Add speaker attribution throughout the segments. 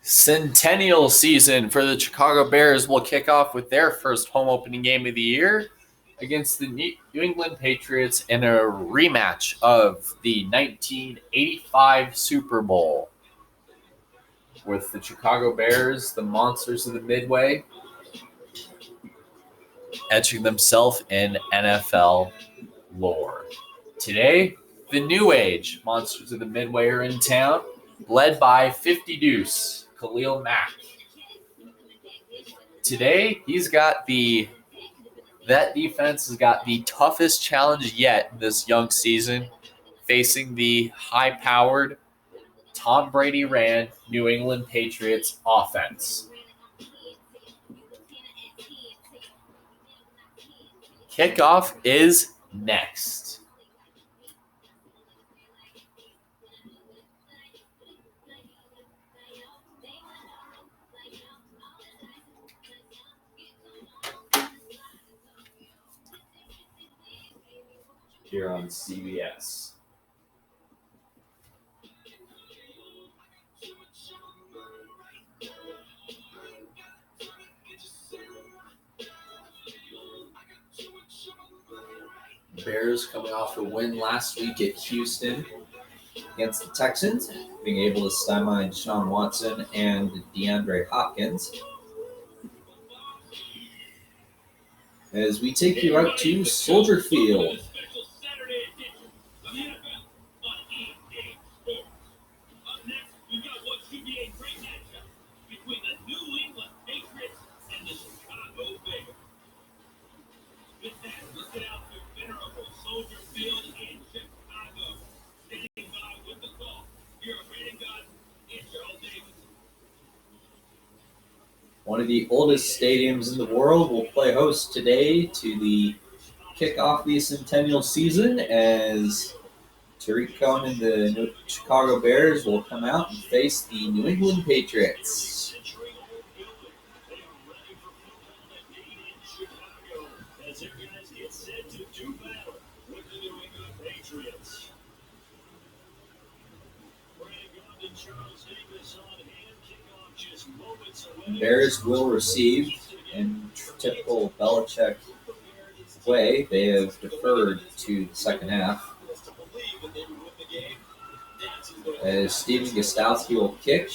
Speaker 1: Centennial season for the Chicago Bears will kick off with their first home opening game of the year against the New England Patriots in a rematch of the 1985 Super Bowl. With the Chicago Bears, the monsters of the Midway, etching themselves in NFL lore. Today, the New Age monsters of the Midway are in town, led by 50 Deuce, Khalil Mack. Today, that defense has got the toughest challenge yet this young season, facing the high-powered Tom Brady ran New England Patriots offense. Kickoff is next. Here on CBS. Bears coming off a win last week at Houston against the Texans, being able to stymie Deshaun Watson and DeAndre Hopkins. As we take you out to Soldier Field. One of the oldest stadiums in the world will play host today to the kickoff of the Centennial season as Tariq Cohen and the Chicago Bears will come out and face the New England Patriots. Bears will receive in typical Belichick way. They have deferred to the second half. As Steven Gostkowski will kick.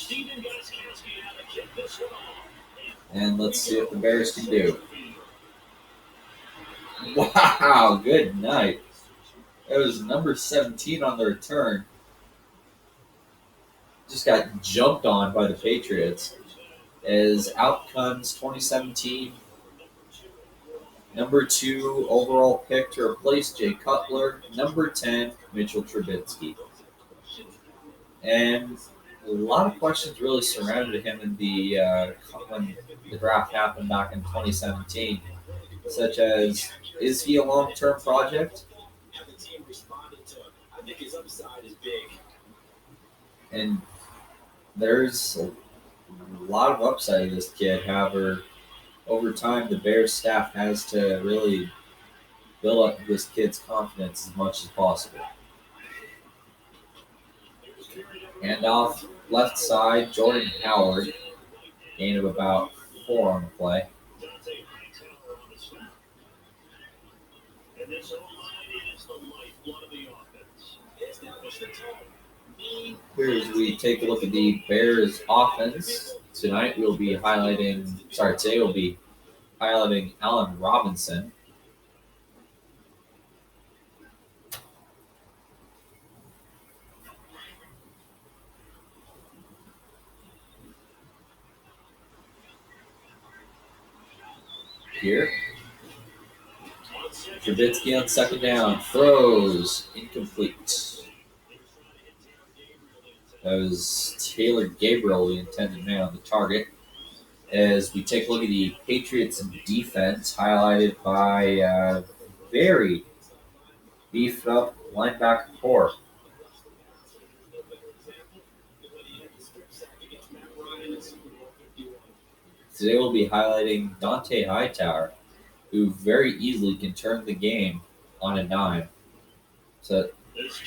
Speaker 1: And let's see what the Bears can do. Wow, good night. It was number 17 on the return. Just got jumped on by the Patriots. As out comes 2017 number 2 overall pick to replace Jay Cutler, number 10 Mitchell Trubisky. And a lot of questions really surrounded him in when the draft happened back in 2017, such as, is he a long-term project? And there's a lot of upside of this kid. However, over time, the Bears staff has to really build up this kid's confidence as much as possible. Handoff left side, Jordan Howard, gain of about 4 on the play. Here's we take a look at the Bears offense. Today we'll be highlighting Allen Robinson. Here. Trubisky on second down. Throws. Incomplete. That was Taylor Gabriel, the intended man on the target. As we take a look at the Patriots defense, highlighted by a very beefed up linebacker core. Today we'll be highlighting Dante Hightower, who very easily can turn the game on a dime. So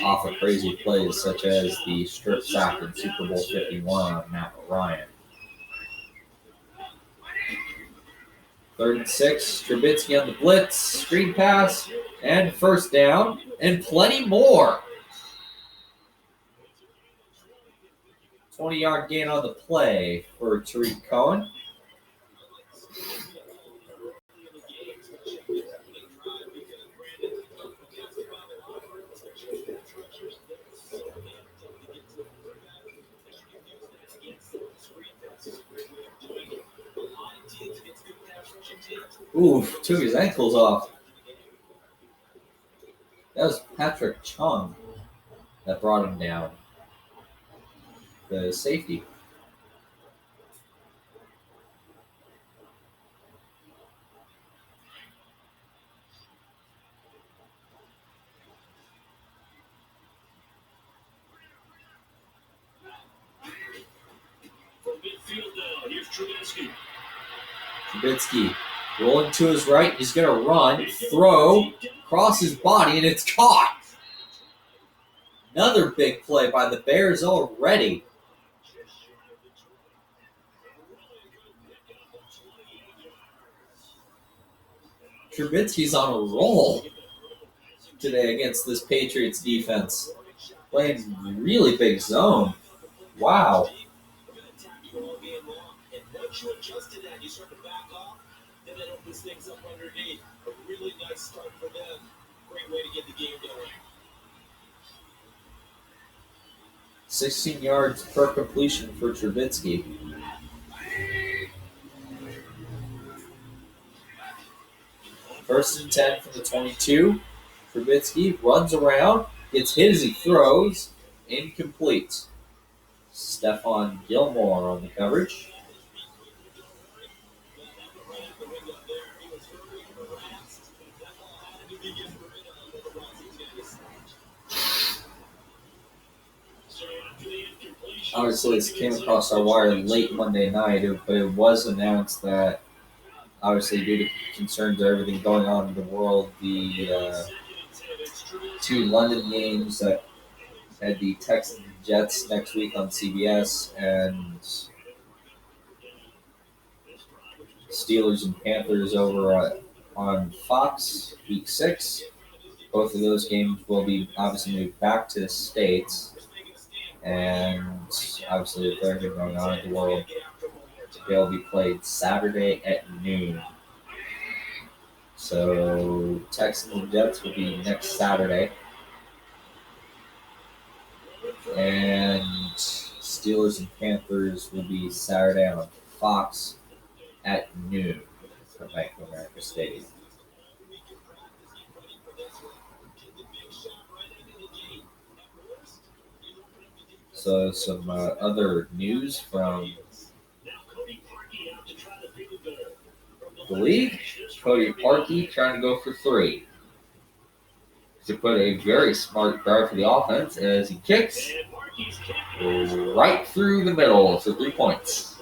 Speaker 1: off of crazy plays such as the strip sack in Super Bowl 51 on Matt Ryan. 3rd and 6. Trubisky on the blitz, screen pass, and first down, and plenty more. 20-yard gain on the play for Tariq Cohen. Ooh, took his ankles off. That was Patrick Chung that brought him down. The safety. Trubisky rolling to his right. He's going to run, throw, cross his body, and it's caught. Another big play by the Bears already. Trubisky's on a roll today against this Patriots defense. Playing really big zone. Wow. Once you adjust to that, you start to back off, then that opens things up underneath. A really nice start for them. Great way to get the game going. 16 yards per completion for Trubisky. First and 10 from the 22. Trubisky runs around, gets hit as he throws, incomplete. Stephon Gilmore on the coverage. Obviously, this came across our wire late Monday night, but it was announced that, obviously, due to concerns of everything going on in the world, the 2 London games that had the Texans and Jets next week on CBS and Steelers and Panthers over on Fox, Week 6. Both of those games will be obviously moved back to the States. And obviously, with everything going on in the world, they'll be played Saturday at noon. So, Texans and Jets will be next Saturday. And Steelers and Panthers will be Saturday on Fox at noon from Bank of America Stadium. So some other news from the league. Cody Parkey trying to go for 3. To put a very smart guard for the offense as he kicks right through the middle for 3 points.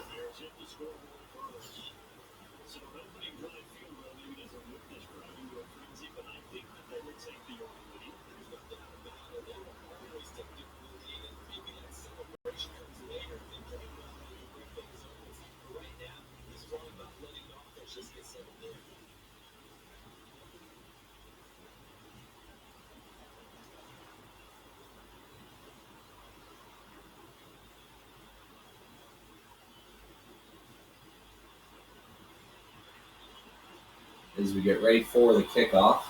Speaker 1: As we get ready for the kickoff.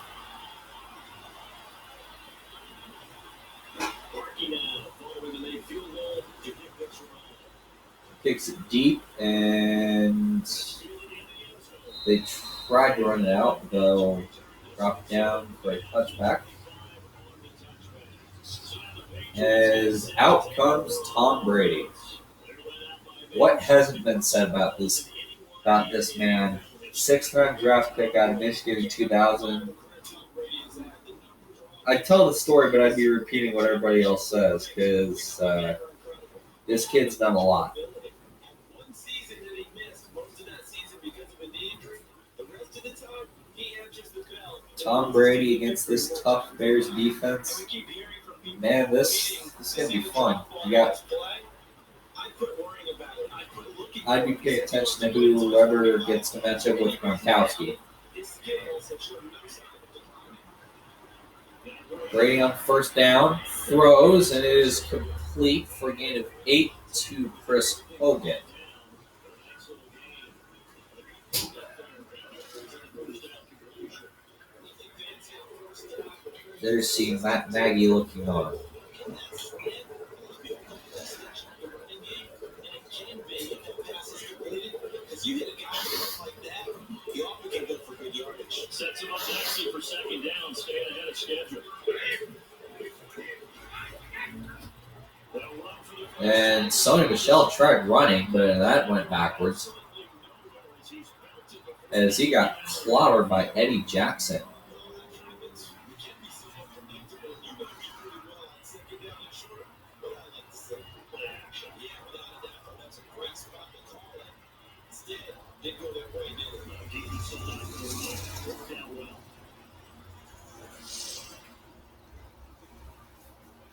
Speaker 1: Kicks it deep, and they tried to run it out. They'll drop it down for a touchback. As out comes Tom Brady. What hasn't been said about this man? 6th-round draft pick out of Michigan in 2000. I tell the story, but I'd be repeating what everybody else says because this kid's done a lot. Tom Brady against this tough Bears defense. Man, this is going to be fun. You got
Speaker 2: I'd be paying attention to whoever gets to match up with Gronkowski. Brady on first down, throws, and it is complete for a gain of 8 to Chris Hogan. There's see Matt Nagy looking on.
Speaker 3: Sets him up nicely for second down, staying ahead of schedule.
Speaker 2: And Sony Michel tried running, but that went backwards as he got clobbered by Eddie Jackson.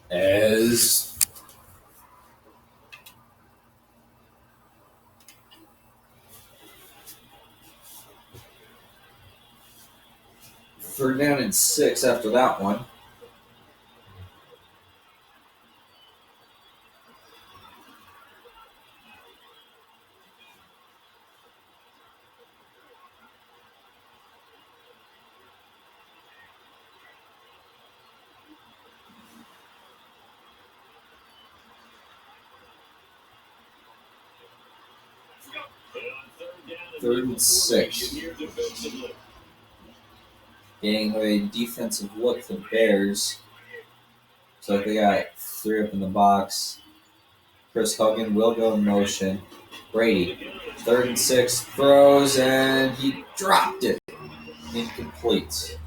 Speaker 2: As third down and 6 after that one. Third and 6. Getting a defensive look for the Bears. So they got 3 up in the box. Chris Hogan will go in motion. Brady, third and 6, throws, and he dropped it. Incomplete.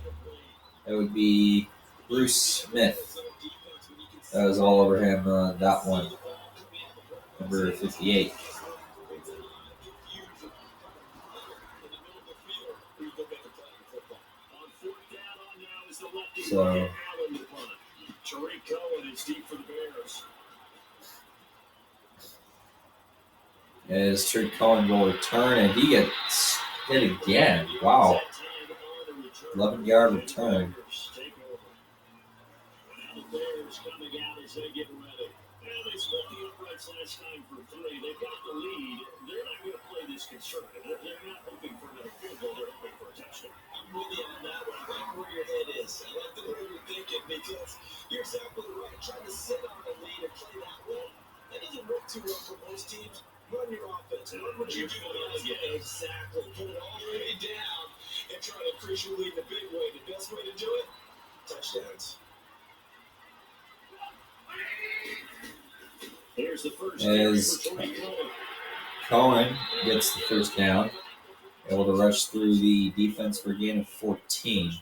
Speaker 2: That would be Bruce Smith. That was all over him on that one. Number 58. So as Tariq Cohen will return, and he gets hit again. Wow. 11-yard return.
Speaker 3: They split the uprights last time for 3. They've got the lead. They're not going to play this conservative. They're not hoping for another field goal. They're hoping for a touchdown. I'm with you on that one. I like where your head is. I like the way you're thinking because you're exactly right. Trying to sit on the lead and play that way, that doesn't work too well for most teams. Run your offense. Run what you're doing. Exactly. Put it all the way down and try to increase your lead in a big way. The best way to do it, touchdowns.
Speaker 2: As Cohen gets the first down, able to rush through the defense for a gain of 14.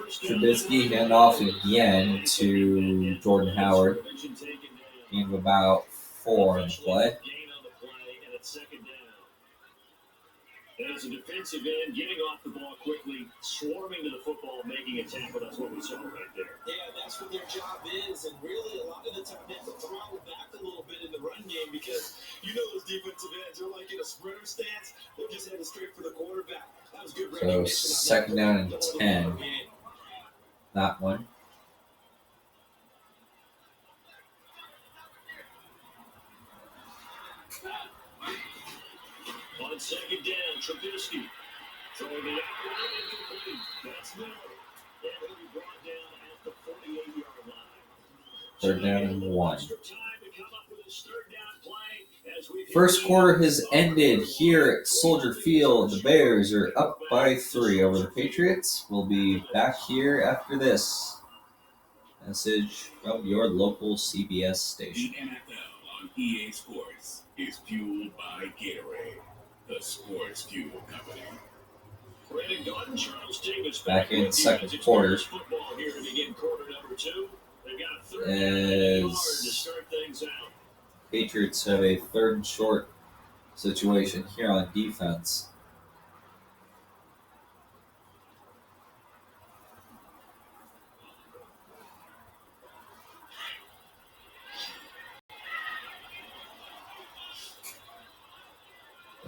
Speaker 2: Trubisky hand off again to Jordan Howard. Gain of about 4 in the play.
Speaker 3: As a defensive end, getting off the ball quickly, swarming to the football, making a tackle. That's what we saw right there. Yeah, that's what their job is. And really, a lot of the time, they have to throttle back a little bit in the run game because you know those defensive ends are like in a sprinter stance. They're just heading straight for the quarterback. That was good.
Speaker 2: So second down and 10. That one.
Speaker 3: On second down, Trubisky throwing it out incomplete. That's Miller. That will be brought down at the 48-yard line.
Speaker 2: Third down and 1. First quarter has ended here at Soldier Field. The Bears are up by 3 over the Patriots. We'll be back here after this message from your local CBS station.
Speaker 4: The NFL on EA Sports is fueled by Gatorade.
Speaker 3: Sports Fuel Company. Brandon Gordon, Charles Davis
Speaker 2: Back in second quarter.
Speaker 3: Football here to begin quarter number 2. They've got a third
Speaker 2: As
Speaker 3: down and a yard to start things out.
Speaker 2: Patriots have a third and short situation here on defense.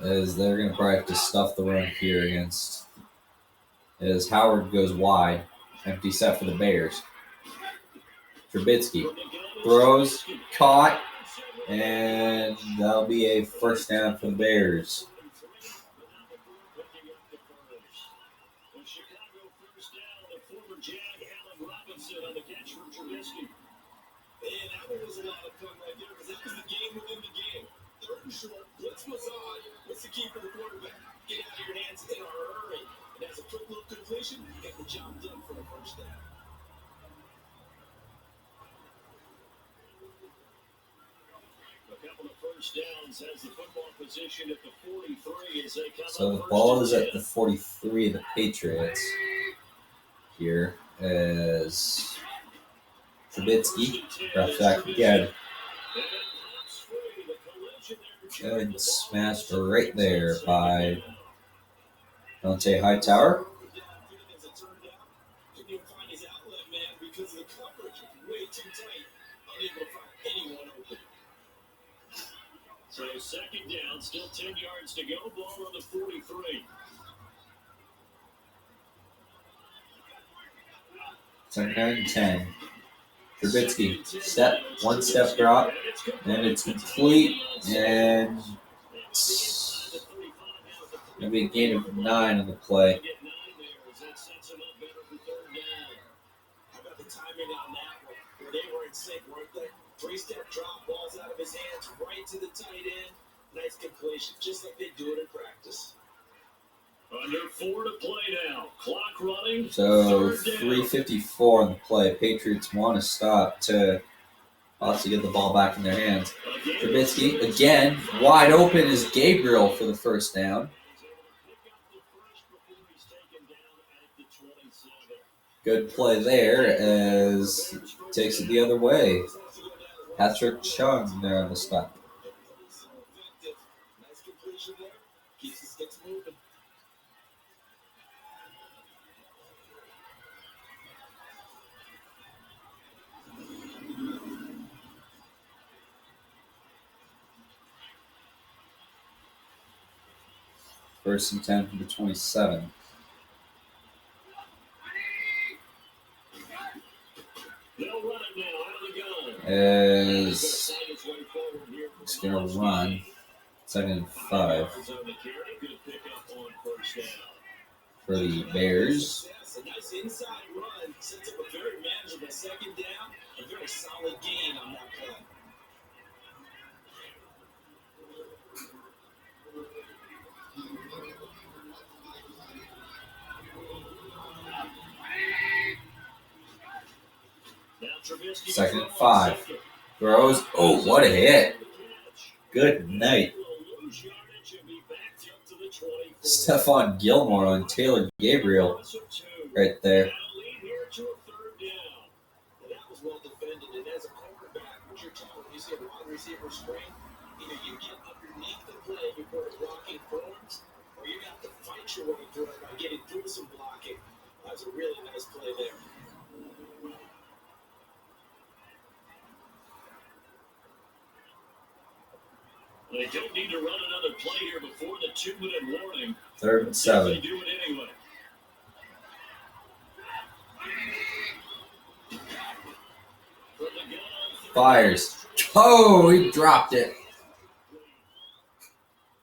Speaker 2: As they're going to probably have to stuff the run here against. As Howard goes wide, empty set for the Bears. Trubisky throws, caught, and that'll be a first down for the Bears.
Speaker 3: The Chicago first down, the former Jag Allen Robinson on the catch for Trubisky.
Speaker 4: Man, that one was a lot of fun right there because that was the game within the game. Third and short, blitz was on. What's the key for the quarterback? Get out of your hands in a hurry. And as a quick little completion, get the job done for a first down.
Speaker 3: A couple of first downs has the football position at the 43 as they come
Speaker 2: So
Speaker 3: up
Speaker 2: the
Speaker 3: first
Speaker 2: ball
Speaker 3: and
Speaker 2: is at
Speaker 3: 10.
Speaker 2: the 43 of the Patriots here as Trubisky drops back again. And smashed right there by Dante Hightower.
Speaker 4: As it turned out, couldn't even find his outlet man because the coverage was way too tight. Unable to find anyone open.
Speaker 3: So second down, still 10 yards to go. Ball on the 43.
Speaker 2: Second down and 10. Trubisky, one step drop, and it's complete, and it's going to be a gain of 9 on the play.
Speaker 3: Get 9 there as that sets him up better for third down.
Speaker 4: How about the timing on that one? Where they were in sync, weren't they? 3-step drop, balls out of his hands, right to the tight end. Nice completion, just like they do it in practice.
Speaker 3: Under 4 to play now. Clock running.
Speaker 2: So
Speaker 3: Third down.
Speaker 2: 3:54 on the play. Patriots want to stop to also get the ball back in their hands. Trubisky, again, wide open is Gabriel for the first down. Good play there as takes it the other way. Patrick Chung there on the stop.
Speaker 4: Nice completion there. Keeps the sticks moving.
Speaker 2: First and 10 from the 27.
Speaker 3: They'll run it now out of the gun.
Speaker 2: As it's going to run. Second and 5
Speaker 3: Good pickup on first down.
Speaker 2: for the Bears.
Speaker 4: Yes, a nice inside run. Sets up a very manageable second down. A very solid gain on that play.
Speaker 3: Now Trubisky
Speaker 2: Second
Speaker 3: to
Speaker 2: and
Speaker 3: throw on
Speaker 2: 5.
Speaker 3: second.
Speaker 2: Throws. Oh, what a hit. Good night.
Speaker 3: Will lose yardage and be backed up to the 24.
Speaker 2: Stephon Gilmore on Taylor Gabriel
Speaker 3: Loss of 2.
Speaker 2: right there.
Speaker 3: Now lead here to a third down.
Speaker 4: And that was well defended. And as a quarterback, what you're taught when you see a wide receiver screen, either you get underneath the play before the blocking forms, or you have to fight your way through it by getting through some blocking. That was a really nice play there.
Speaker 3: They don't need to run another play here before the 2-minute warning.
Speaker 2: Third and
Speaker 3: They
Speaker 2: 7.
Speaker 3: do it anyway. From the gun on
Speaker 2: Fires. Oh, he dropped it.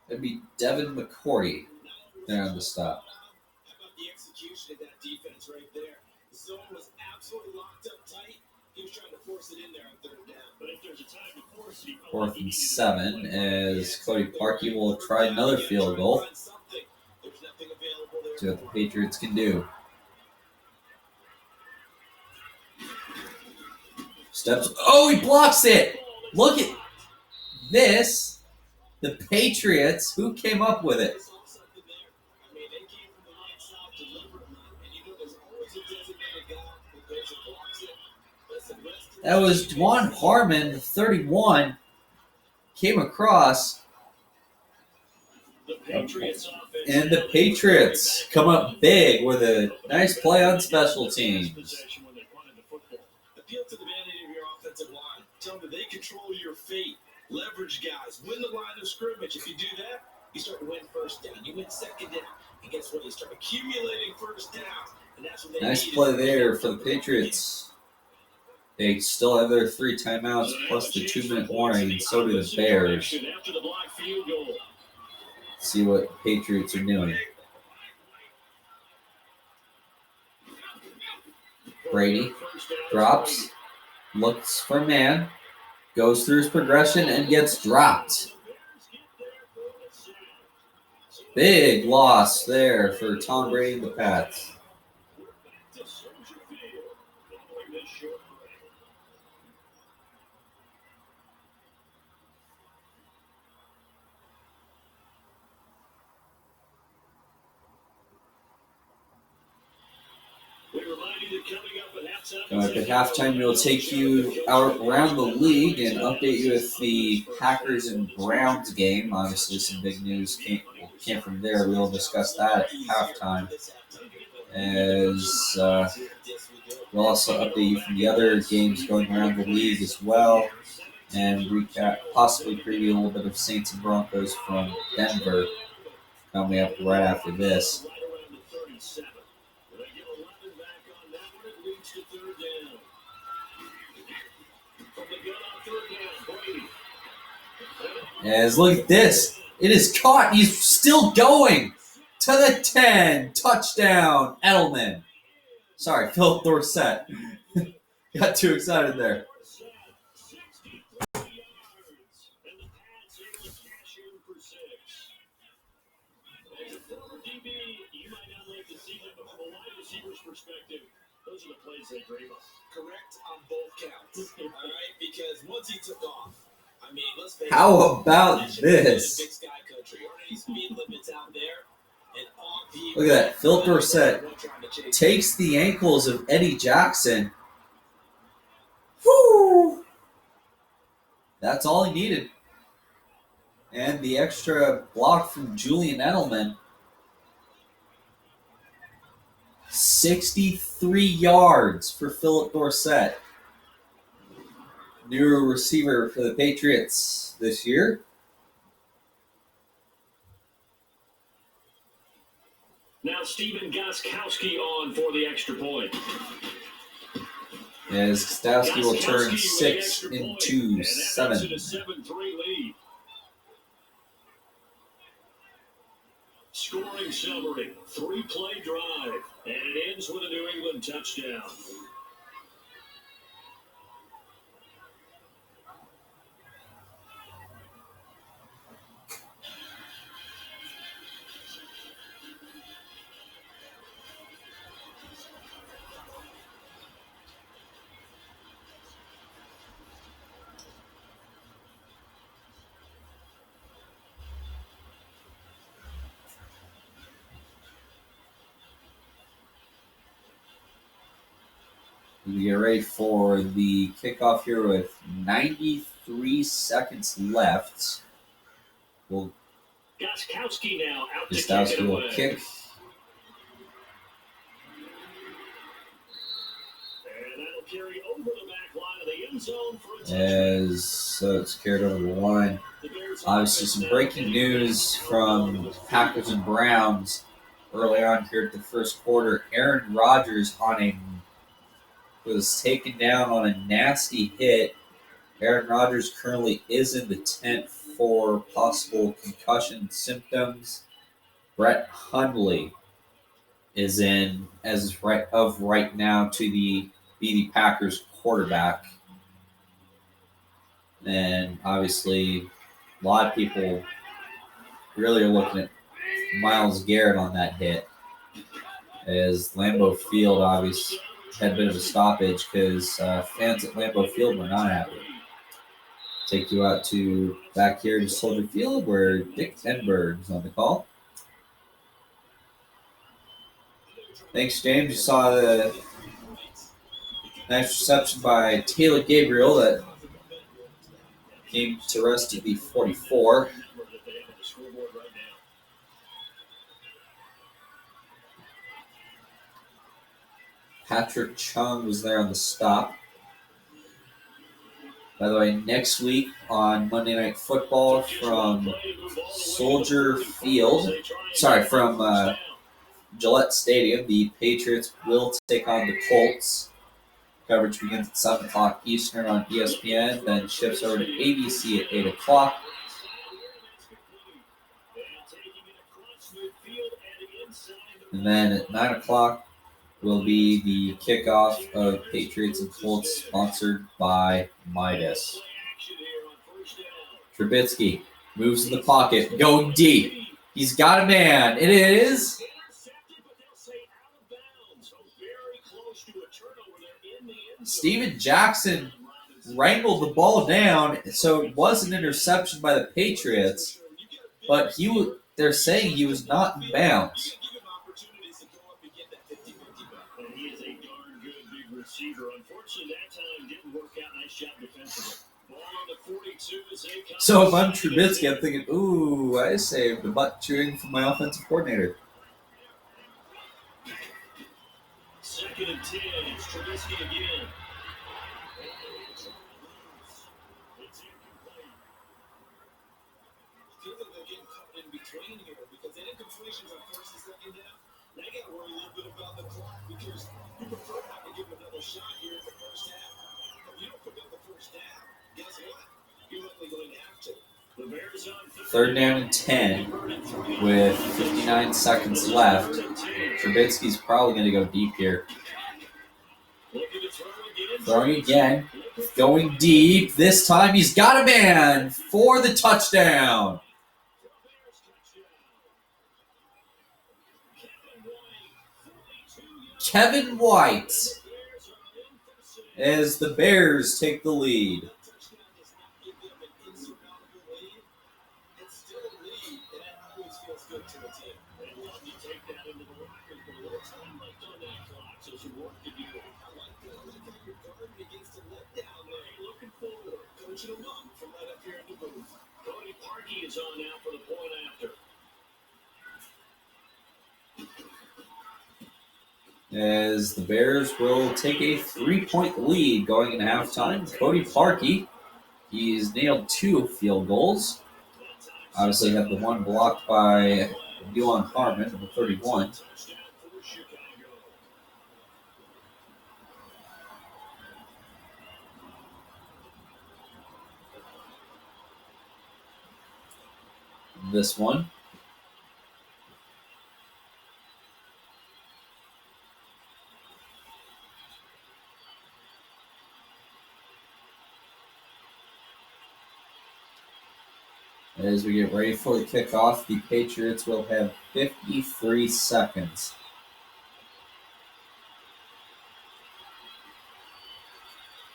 Speaker 2: That'd be Devin McCourty there on the stop.
Speaker 4: How about the execution of that defense right there? The zone was absolutely locked up tight. He was trying to force it in there on third down.
Speaker 3: But if there's a time to force it, he felt
Speaker 2: Fourth
Speaker 3: like he
Speaker 2: and
Speaker 3: needed to
Speaker 2: 7
Speaker 3: play.
Speaker 2: as Cody Parkey will try another field goal.
Speaker 4: There's nothing available there.
Speaker 2: See what the Patriots can do. Steps. Oh, he blocks it. Look at this. The Patriots? Who came up with it?
Speaker 4: I saw something there. I mean, they came from the right south deliberately, and you know there's always a designated guy who goes and blocks it. Listen, rest
Speaker 2: That was Dwan Harmon, 31, came across,
Speaker 3: The Patriots offense
Speaker 2: and the Patriots come up big with a nice play on special teams.
Speaker 3: possession when they punted the football.
Speaker 4: appeal to the vanity of your offensive line. Tell them they control your fate. Leverage guys. Win the line of scrimmage. If you do that, you start to win first down. You win second down. And guess what? You start accumulating first down. And that's what they
Speaker 2: Nice
Speaker 4: need.
Speaker 2: play there for the Patriots. They still have their 3 timeouts plus the 2-minute warning, and so do the Bears.
Speaker 3: After the block field goal.
Speaker 2: See what the Patriots are doing. Brady drops, looks for man, goes through his progression, and gets dropped. Big loss there for Tom Brady and the Pats. Coming up at halftime, we'll take you out around the league and update you with the Packers and Browns game. Obviously, some big news came from there. We'll discuss that at halftime. As we'll also update you from the other games going around the league as well, and recap, possibly preview a little bit of Saints and Broncos from Denver coming up right after this. As look at this. It is caught. He's still going to the 10. Touchdown, Edelman. Sorry, Philip Dorsett. Got too excited there.
Speaker 3: Those are the plays they dream of.
Speaker 4: Correct on both counts. All right? Because once he took off, I mean, let's face it.
Speaker 2: How about this?
Speaker 4: Big sky country. Aren't any speed limits out there? And on people.
Speaker 2: Look at that. Philip Dorsett takes the ankles of Eddie Jackson. Whoo! That's all he needed. And the extra block from Julian Edelman. 63 yards for Philip Dorsett. New receiver for the Patriots this year.
Speaker 3: Now Stephen Gostkowski on for the extra point.
Speaker 2: As Gostkowski will turn 6 into 7.
Speaker 3: A 7-3 lead. Scoring summary, 3-play drive, and it ends with a New England touchdown.
Speaker 2: We get ready for the kickoff here with 93 seconds left.
Speaker 3: Gostkowski now out to kick it
Speaker 2: Gostkowski will
Speaker 3: away.
Speaker 2: kick.
Speaker 3: And that'll carry over the back line of the end zone for a touchdown.
Speaker 2: As it's carried over the line.
Speaker 3: The Bears
Speaker 2: Obviously, some breaking news from Packers and Browns early on here at the first quarter. Aaron Rodgers was taken down on a nasty hit. Aaron Rodgers currently is in the tent for possible concussion symptoms. Brett Hundley is in as of right now to be the Packers quarterback. And obviously, a lot of people really are looking at Myles Garrett on that hit, as Lambeau Field obviously had a bit of a stoppage because fans at Lambeau Field were not happy. Take you out to back here to Soldier Field where Dick Enberg is on the call. Thanks, James. You saw the nice reception by Taylor Gabriel that came to rest at the 44. Patrick Chung was there on the stop. By the way, next week on Monday Night Football from Soldier Field, from Gillette Stadium, the Patriots will take on the Colts. Coverage begins at 7 o'clock Eastern on ESPN, then shifts over to ABC at 8 o'clock. And then at 9 o'clock will be the kickoff of Patriots and Colts, sponsored by Midas. Trubisky moves in the pocket, going deep. He's got a man. It is Steven Jackson. Wrangled the ball down, so it was an interception by the Patriots, but they're saying he was not in bounds. So if I'm Trubisky, I'm thinking, ooh, I saved the butt chewing from my offensive coordinator.
Speaker 3: 2nd and 10. It's Trubisky again.
Speaker 4: I feel like they're getting caught in between here because the incompletions on 1st and 2nd down. They got to worry a little bit about the clock because you prefer not to give another shot here in the first half. If you don't pick up the first down, guess what? You're likely going to have to.
Speaker 3: The Bears on
Speaker 2: 3rd down and 10 with 59 seconds left. Trubisky's probably going to go deep here. Throwing again. Going deep. This time he's got a man for the touchdown. Kevin White as the Bears take the lead.
Speaker 3: is on now for the point after.
Speaker 2: As the Bears will take a 3-point lead going into halftime. Cody Parkey, he's nailed 2 field goals. Obviously had the one blocked by Dylan Harmon, number 31. This one. As we get ready for the kickoff, the Patriots will have 53 seconds.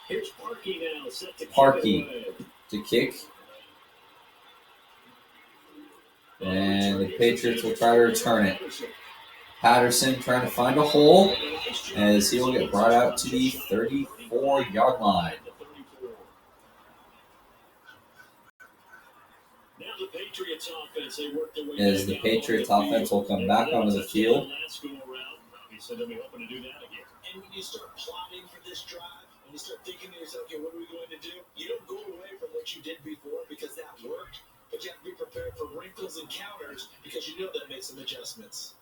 Speaker 3: Here's Parkey now, set to
Speaker 2: Parkey to kick. And the Patriots will try to return it. Patterson trying to find a hole as he will get brought out to the 34-yard line. As the Patriots offense will come back onto the field.
Speaker 4: And when you start plotting for this drive, when you start thinking to yourself, okay, what are we going to do? You don't go away from what you did before because that worked, but you have to be prepared for wrinkles and counters because you know that makes some adjustments.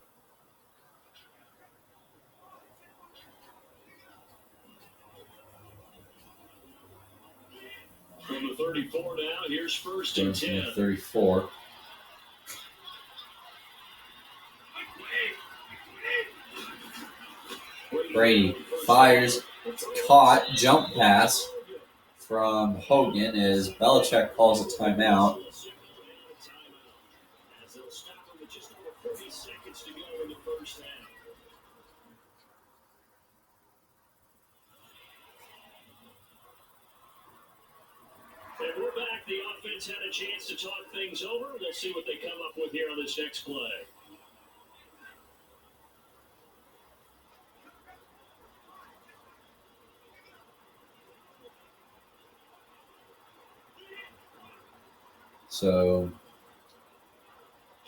Speaker 3: From the 34 now, here's first and 10.
Speaker 2: 34. Brady fires, caught, jump pass from Hogan as Belichick calls a timeout.
Speaker 3: And we're back Defense had a chance to talk things over. Let's see what they come up with here on this next play.
Speaker 2: So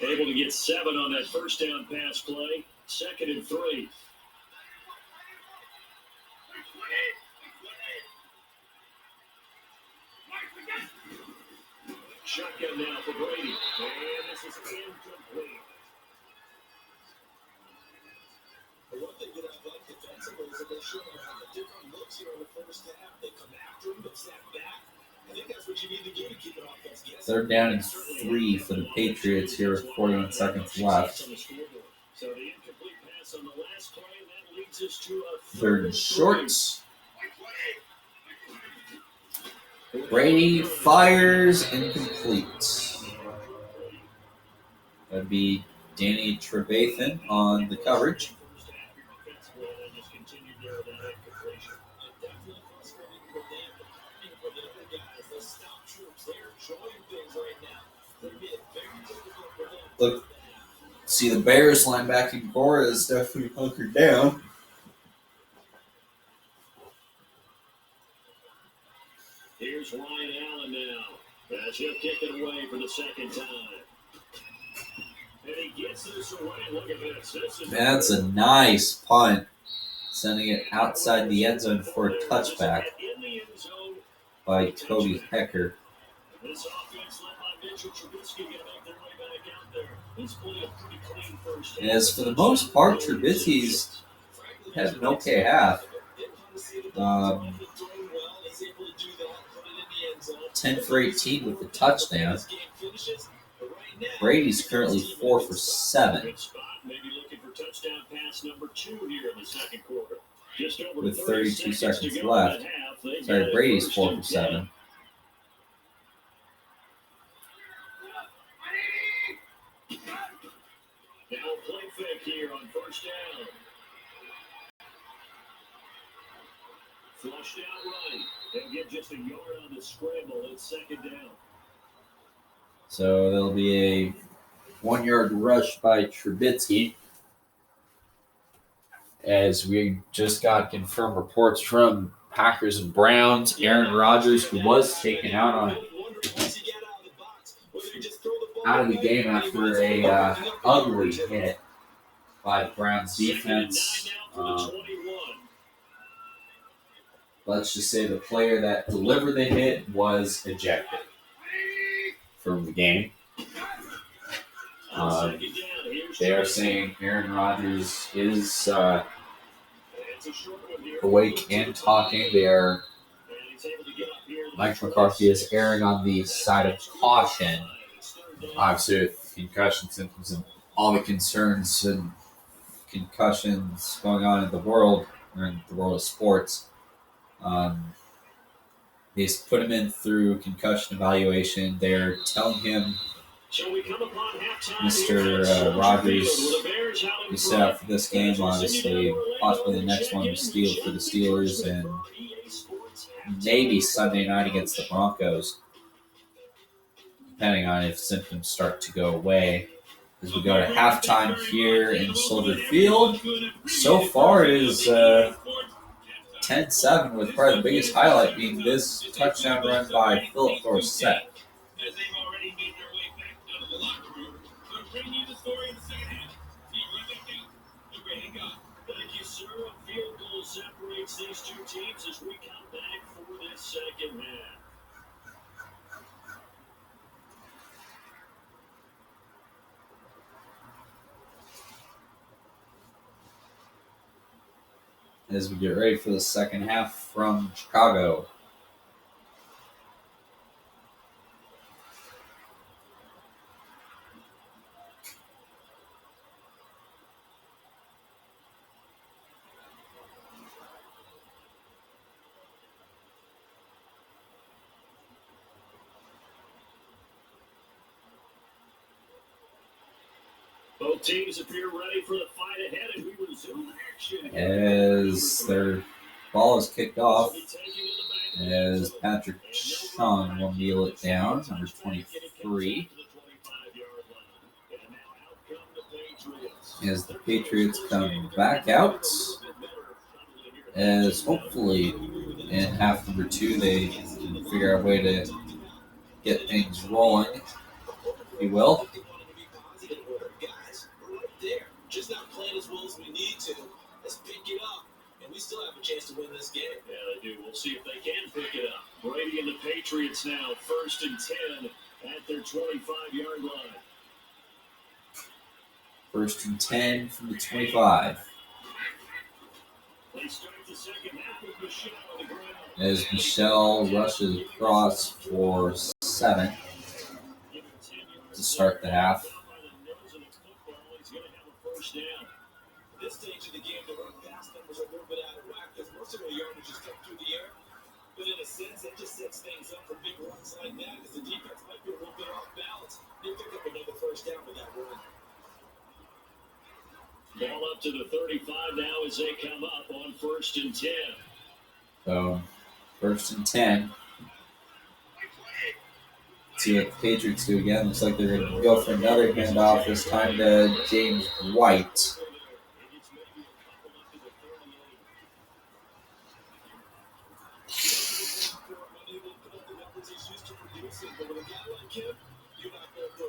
Speaker 3: Able to get 7 on that first down pass play. 2nd and 3. Shotgun now for Brady. And this is incomplete.
Speaker 4: The one thing that I like defensively is that they're showing different looks here in the first half. They come after him, they step back. I think that's what you need to do to keep an offense guessing.
Speaker 2: 3rd down and 3 for the Patriots here with 41 seconds left.
Speaker 3: So the incomplete pass on the last play, that leads us to a
Speaker 2: 3rd and short. Brady fires incomplete. That'd be Danny Trevathan on the coverage. Look, see the Bears linebacking core is definitely hunkered down.
Speaker 3: Here's Ryan Allen now. As he'll kick it away for the 2nd time. And he gets this away. Look at this.
Speaker 2: That's a nice punt. Sending it outside the end zone for a touchback by Toby Hecker.
Speaker 3: This offense led by Mitchell Trubisky going to make their way back out there. He's playing a pretty clean first half.
Speaker 2: As for the most part, Trubisky's had an okay half. 10 for 18 with the touchdown. Brady's currently 4 for 7.
Speaker 3: Maybe looking for touchdown pass number 2 here in the 2nd quarter. Just over
Speaker 2: With
Speaker 3: 30
Speaker 2: 32
Speaker 3: seconds
Speaker 2: seconds
Speaker 3: to go
Speaker 2: left.
Speaker 3: in the half. They
Speaker 2: Sorry,
Speaker 3: got
Speaker 2: Brady's
Speaker 3: it
Speaker 2: 4 for
Speaker 3: first and 10.
Speaker 2: 7.
Speaker 3: Now play fake here on first down. Flushed out right. And get just a yard on the scramble. It's 2nd down.
Speaker 2: So there'll be a 1-yard rush by Trubisky. As we just got confirmed reports from Packers and Browns, Aaron Rodgers, who was taken out of the game after a ugly hit by the Browns defense. Let's just say the player that delivered the hit was ejected from the game. They are saying Aaron Rodgers is awake and talking. Mike McCarthy is erring on the side of caution. Obviously, with concussion symptoms and all the concerns and concussions going on in the world, or in the world of sports, they put him in through concussion evaluation. They're telling him, Mr. Rodgers, you set out for this game, obviously, possibly the next one was Steelers for the Steelers, and maybe Sunday night against the Broncos, depending on if symptoms start to go away. As we go to halftime here in Soldier Field, so far it is 10-7, with probably the biggest highlight being this touchdown run by Philip Dorsett.
Speaker 4: As they've already made their way back down to the locker room. I'm bringing you the story in the 2nd half. See you right back down. You're ready to go.
Speaker 3: Thank you, sir. A field goal separates these two teams as we come back for this 2nd half.
Speaker 2: As we get ready for the 2nd half from Chicago.
Speaker 3: Both teams appear ready for the fight ahead, and we resume action.
Speaker 2: As their ball is kicked off, as Patrick Chung will kneel it down, number 23. As the Patriots come back out, as hopefully in half number 2 they can figure out a way to get things rolling, if you will.
Speaker 4: Guys, we're right there. Just not playing as well as we need to. Let's pick it up, and we still have a chance to win this game.
Speaker 3: Yeah, they do. We'll see if they can pick it up. Brady and the Patriots now, 1st and 10 at their 25-yard line.
Speaker 2: 1st and 10 from the 25.
Speaker 3: They start the second half with Michelle on the ground.
Speaker 2: As Michelle rushes across for 7 to start the half.
Speaker 4: This stage of the game, the run pass numbers are a little bit out of whack because most of the yardage is cut through the air. But in a sense, that just sets things up for big runs like that because the defense might be a little bit off balance. They pick up another first down with that run.
Speaker 3: Ball up to the 35 now as they come up on 1st and 10.
Speaker 2: So, 1st and 10. See what the Patriots do again. Looks like they're going to go for another handoff, this time to James White.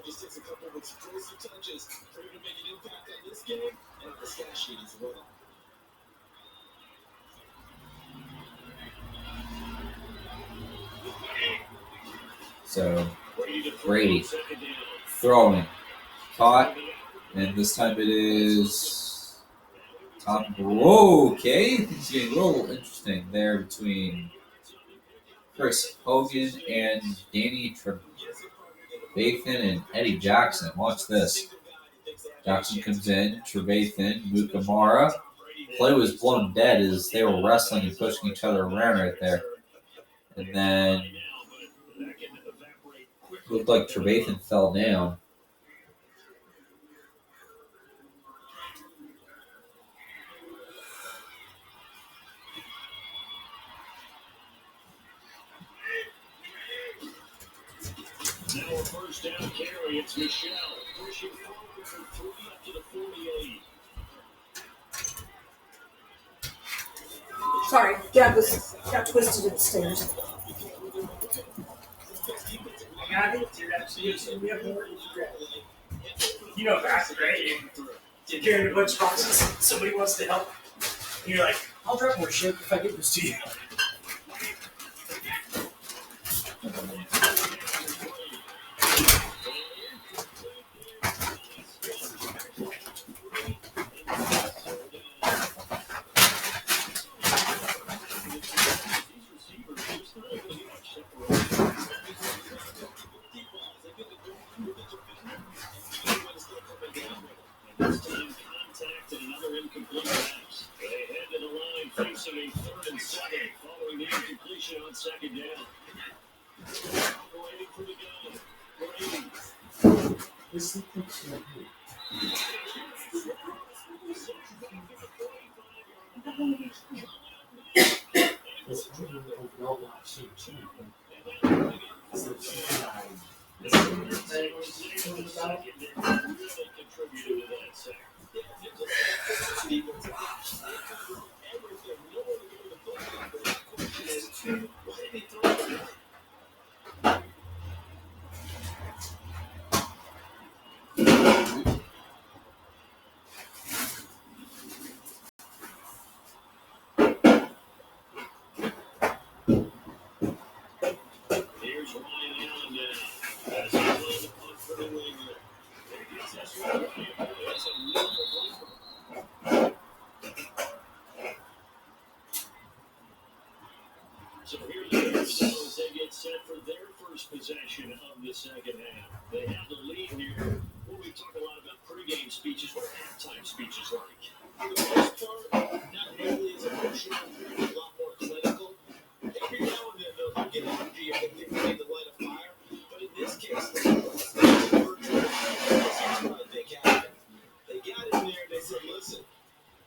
Speaker 4: Just takes a couple of explosive touches for him to make an impact on this game and on the stat sheet as well.
Speaker 2: So, Brady throwing, caught, and this time it is Tom. Whoa, okay, it's getting a little interesting there between Chris Hogan and Danny Trevathan and Eddie Jackson. Watch this. Jackson comes in, Trevathan, Mukamara. Play was blown dead as they were wrestling and pushing each other around right there. And then looked like Trevathan fell down.
Speaker 3: Now a first down carry. It's Michelle pushing forward for 3 up to the 48.
Speaker 5: Sorry, got twisted at the stairs. I got it. You know that's right? You're carrying a bunch of boxes. Somebody wants to help. And you're like, I'll drop more shit if I give this to you.
Speaker 3: So here the Cardinals, they get set for their first possession of the second half. They have the lead here. Well, we talk a lot about pregame speeches. What are halftime speeches like?
Speaker 4: For the most part, not nearly as emotional, a lot more clinical. Every now and then they'll get energy if they think they need to light a fire. But in this case, here's what I think happened. They got in there and they said, listen,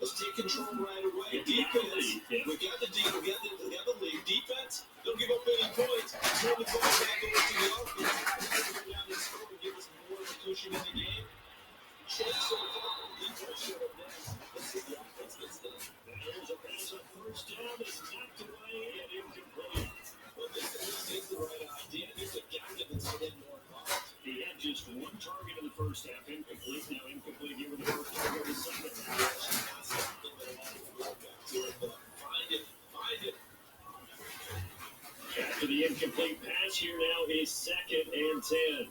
Speaker 4: let's take control right away. Defense, we got the lead. Defense, don't give up any points. Turn the ball
Speaker 3: Incomplete, now incomplete here with the first time of the second. Find it. After the incomplete pass, here now is 2nd and 10.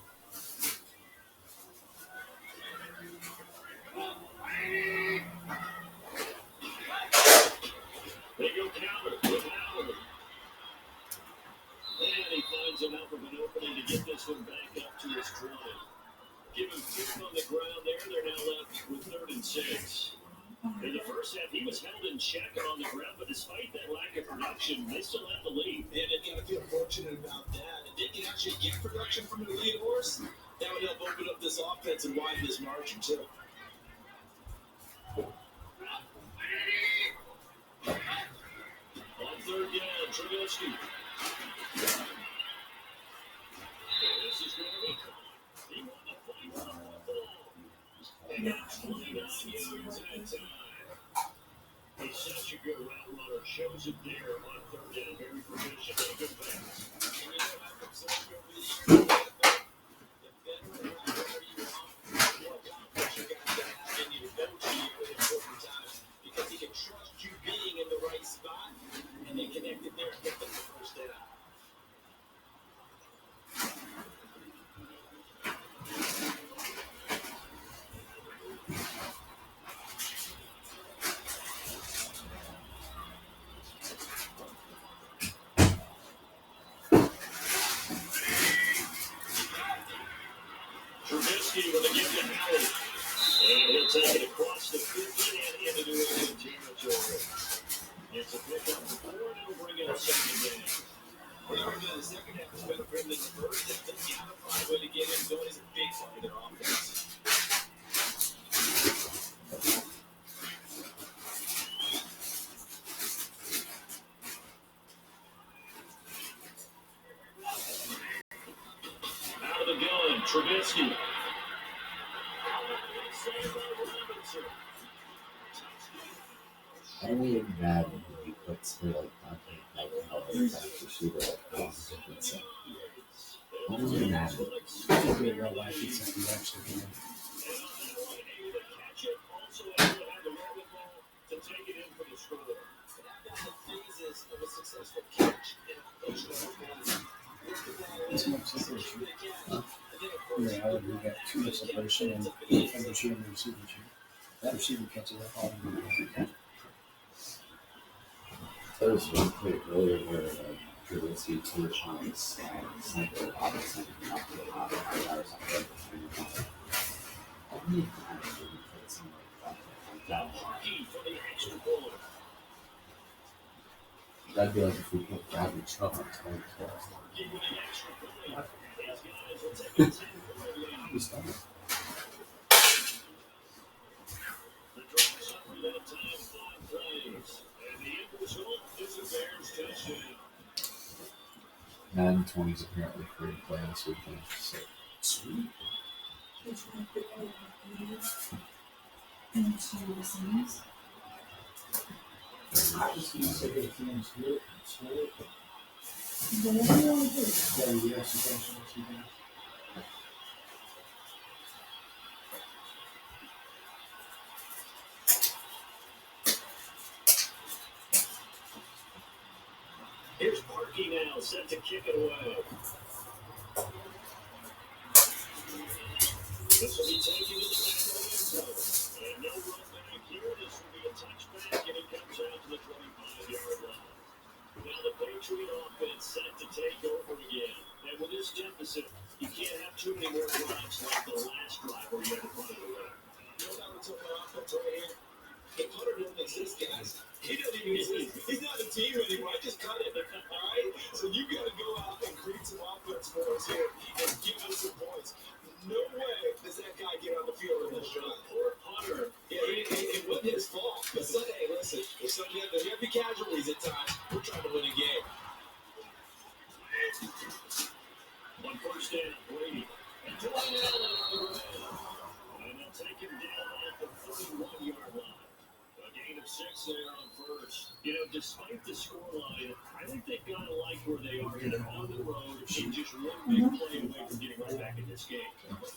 Speaker 3: They go counter with Howard. And he finds enough of an opening to get this one back up to his stride. Give him 2 on the ground there. They're now left with 3rd and 6. In the first half, he was held in check on the ground, but despite that lack of production, they still have the lead.
Speaker 4: And I feel fortunate about that. If they can actually get production from the lead horse, that would help open up this offense and widen this margin, too.
Speaker 3: On 3rd down, Trubisky. This is going to be caught. He won the fight with the football. And that's 29 yards at time. He's such a good route runner. Shows it there on 3rd down. Very proficient. And a good pass.
Speaker 4: Because he can trust you being in the right spot, and they connected there and get them the first down.
Speaker 3: Trubisky with a give to Howard. And he'll take it across the 50 and into New England territory. It's a pickup for 4, and it'll bring up 2nd down.
Speaker 4: Whatever the second half is better for him than the first half, they gotta find a way to get him going. He's a big part of their offense.
Speaker 3: Out of the gun, Trubisky.
Speaker 6: Only in Madden when you put to like not help the shooter like Dickinson. Only in Madden.
Speaker 5: I think we in real life, it's like we actually can.
Speaker 3: Also able to have the wherewithal to take it in for the score.
Speaker 4: The phases of a successful catch in a touchdown pass.
Speaker 5: It's much separation. Yeah, we got 2 of separation and defender shooting and receiver shooting. That receiver catches that all in the
Speaker 6: There was one play earlier where Trubisky threw a shot and sniper opposite not to the top of the or something. How many times did we put something like that?
Speaker 3: Hockey for the extra point.
Speaker 6: That'd be like if we put Bradley Chubb on 2012.
Speaker 3: Give me the extra point. These guys will take a 10-point lead.
Speaker 5: He's done it.
Speaker 3: The draw suffered that time 5 plays. And the end result is a Bears touchdown.
Speaker 6: Madden 20 is apparently free to play this weekend. So
Speaker 5: Sweet. I just need to say good things. Good. Slow. Yeah, you have some questions.
Speaker 3: Here's Parkey now, set to kick it away. This will be taken to the back of the end zone. And no run back here. This will be a touchback, and it comes out to the 25-yard line. Now the Patriot offense set to take over again. And with this deficit, you can't have too many more drives like the last drive where you had to punt it away.
Speaker 4: You know that we took our offense right here? The punter doesn't exist, guys. He doesn't even exist. He's not a team anymore. I just cut it. All right? So you got to go out and create some offense for us here and give us some points. No way does that guy get on the field in this shot.
Speaker 3: Poor punter.
Speaker 4: Yeah, it wasn't his fault. But hey, listen, if somebody had to be casualties at times, we're trying to win a game.
Speaker 3: On 1st down, Brady. And Jordan Allen on the ground. And they'll take him down at the 31-yard line. gain of 6 there on first. You know, despite the scoreline, I think they've got to like where they are. They're on the road and just one big play away from getting right back in this game.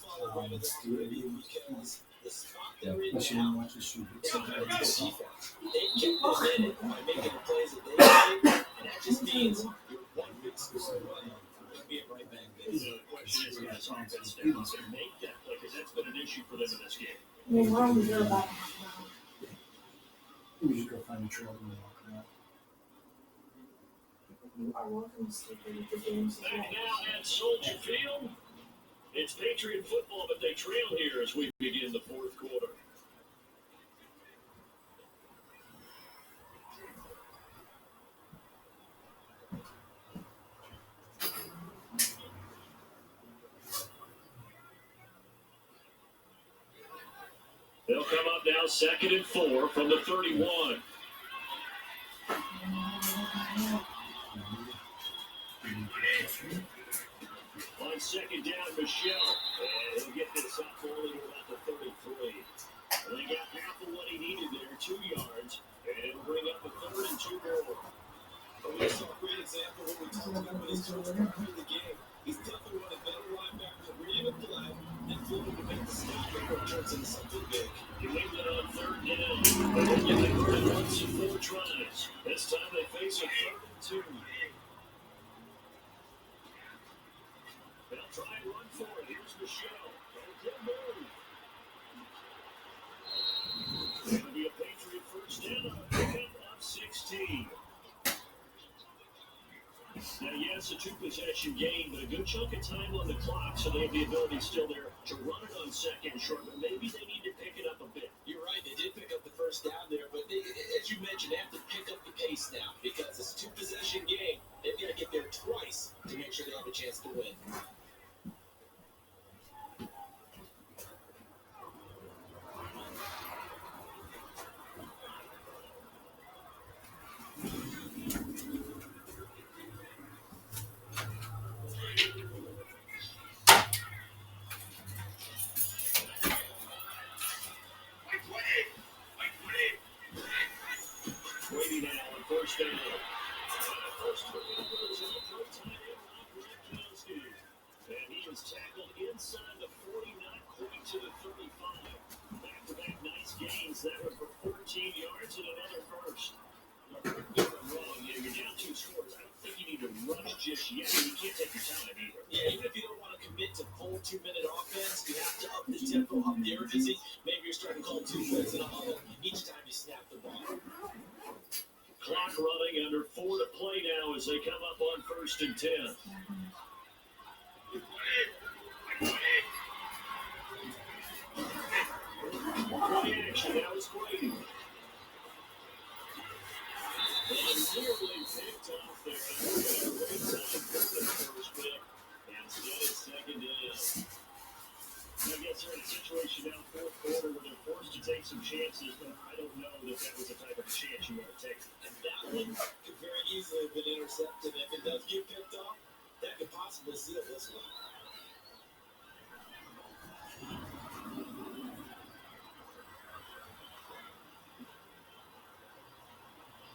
Speaker 4: Follow right with this because the spot they're in
Speaker 5: Unless you
Speaker 4: now,
Speaker 5: didn't watch the shoot.
Speaker 4: it's a very good defense. They kept us in it by making the plays that they made, and that just means you're one big score away from being right back there.
Speaker 3: The question is, can this offense step up and make that play? Because that's been an issue for them in this game.
Speaker 7: Well, we're only there about half an hour.
Speaker 5: We just go find a trail and walk around.
Speaker 7: You are welcome to sleep in at the games as
Speaker 3: Back
Speaker 7: well.
Speaker 3: now at Soldier Field. It's Patriot football, but they trail here as we begin the fourth quarter. They'll come up now 2nd and 4 from the 31. On 2nd down, Michelle. And he'll get this up only to about the 33. And they got half of what he needed there, 2 yards. And it'll bring up a 3rd and 2 more.
Speaker 4: We saw a great example when we talked about when he's coach early in the game. He's definitely one of the better linebackers reading the play and flipping to make the stop before it turns into something big.
Speaker 3: New England on 3rd down. They've converted once in 4 tries. This time they face a 3rd and 2. They'll try and run for it. Here's Michelle. Good move. It'll be a Patriot first down on a pickup of 16. Now, yes, a 2-possession game, but a good chunk of time on the clock, so they have the ability still there to run it on 2nd and short, but maybe they need to pick it up a bit.
Speaker 4: You're right, they did pick up the first down there, but they, as you mentioned, they have to pick up the pace now because it's a 2-possession game. They've got to get there twice to make sure they have a chance to win.
Speaker 3: Brady now on first down. First turnovers in the third time in on Gronkowski. And he is tackled inside the 40, not quite to the 35. Back-to-back nice gains. That one for 14 yards and another first. Now, correct me if I'm wrong. You're down 2 scores. I don't think you need to rush just yet. You can't take your time either.
Speaker 4: Yeah, even if you don't want to commit to full 2-minute offense, you have to up the tempo, up the urgency. Maybe you're starting to call 2 minutes in a huddle each time you snap the ball.
Speaker 3: Clock running, under 4 to play now as they come up on 1st and 10. Play action, now it's Brady. And nearly picked off there. Great time for the first pick. Instead, it's 2nd down. I guess they're in a situation now, 4th quarter, where they're forced to take some chances, but I don't know that that was the type of chance you want to take.
Speaker 4: And that one could very easily have been intercepted. If it does get picked off, that could possibly seal this one.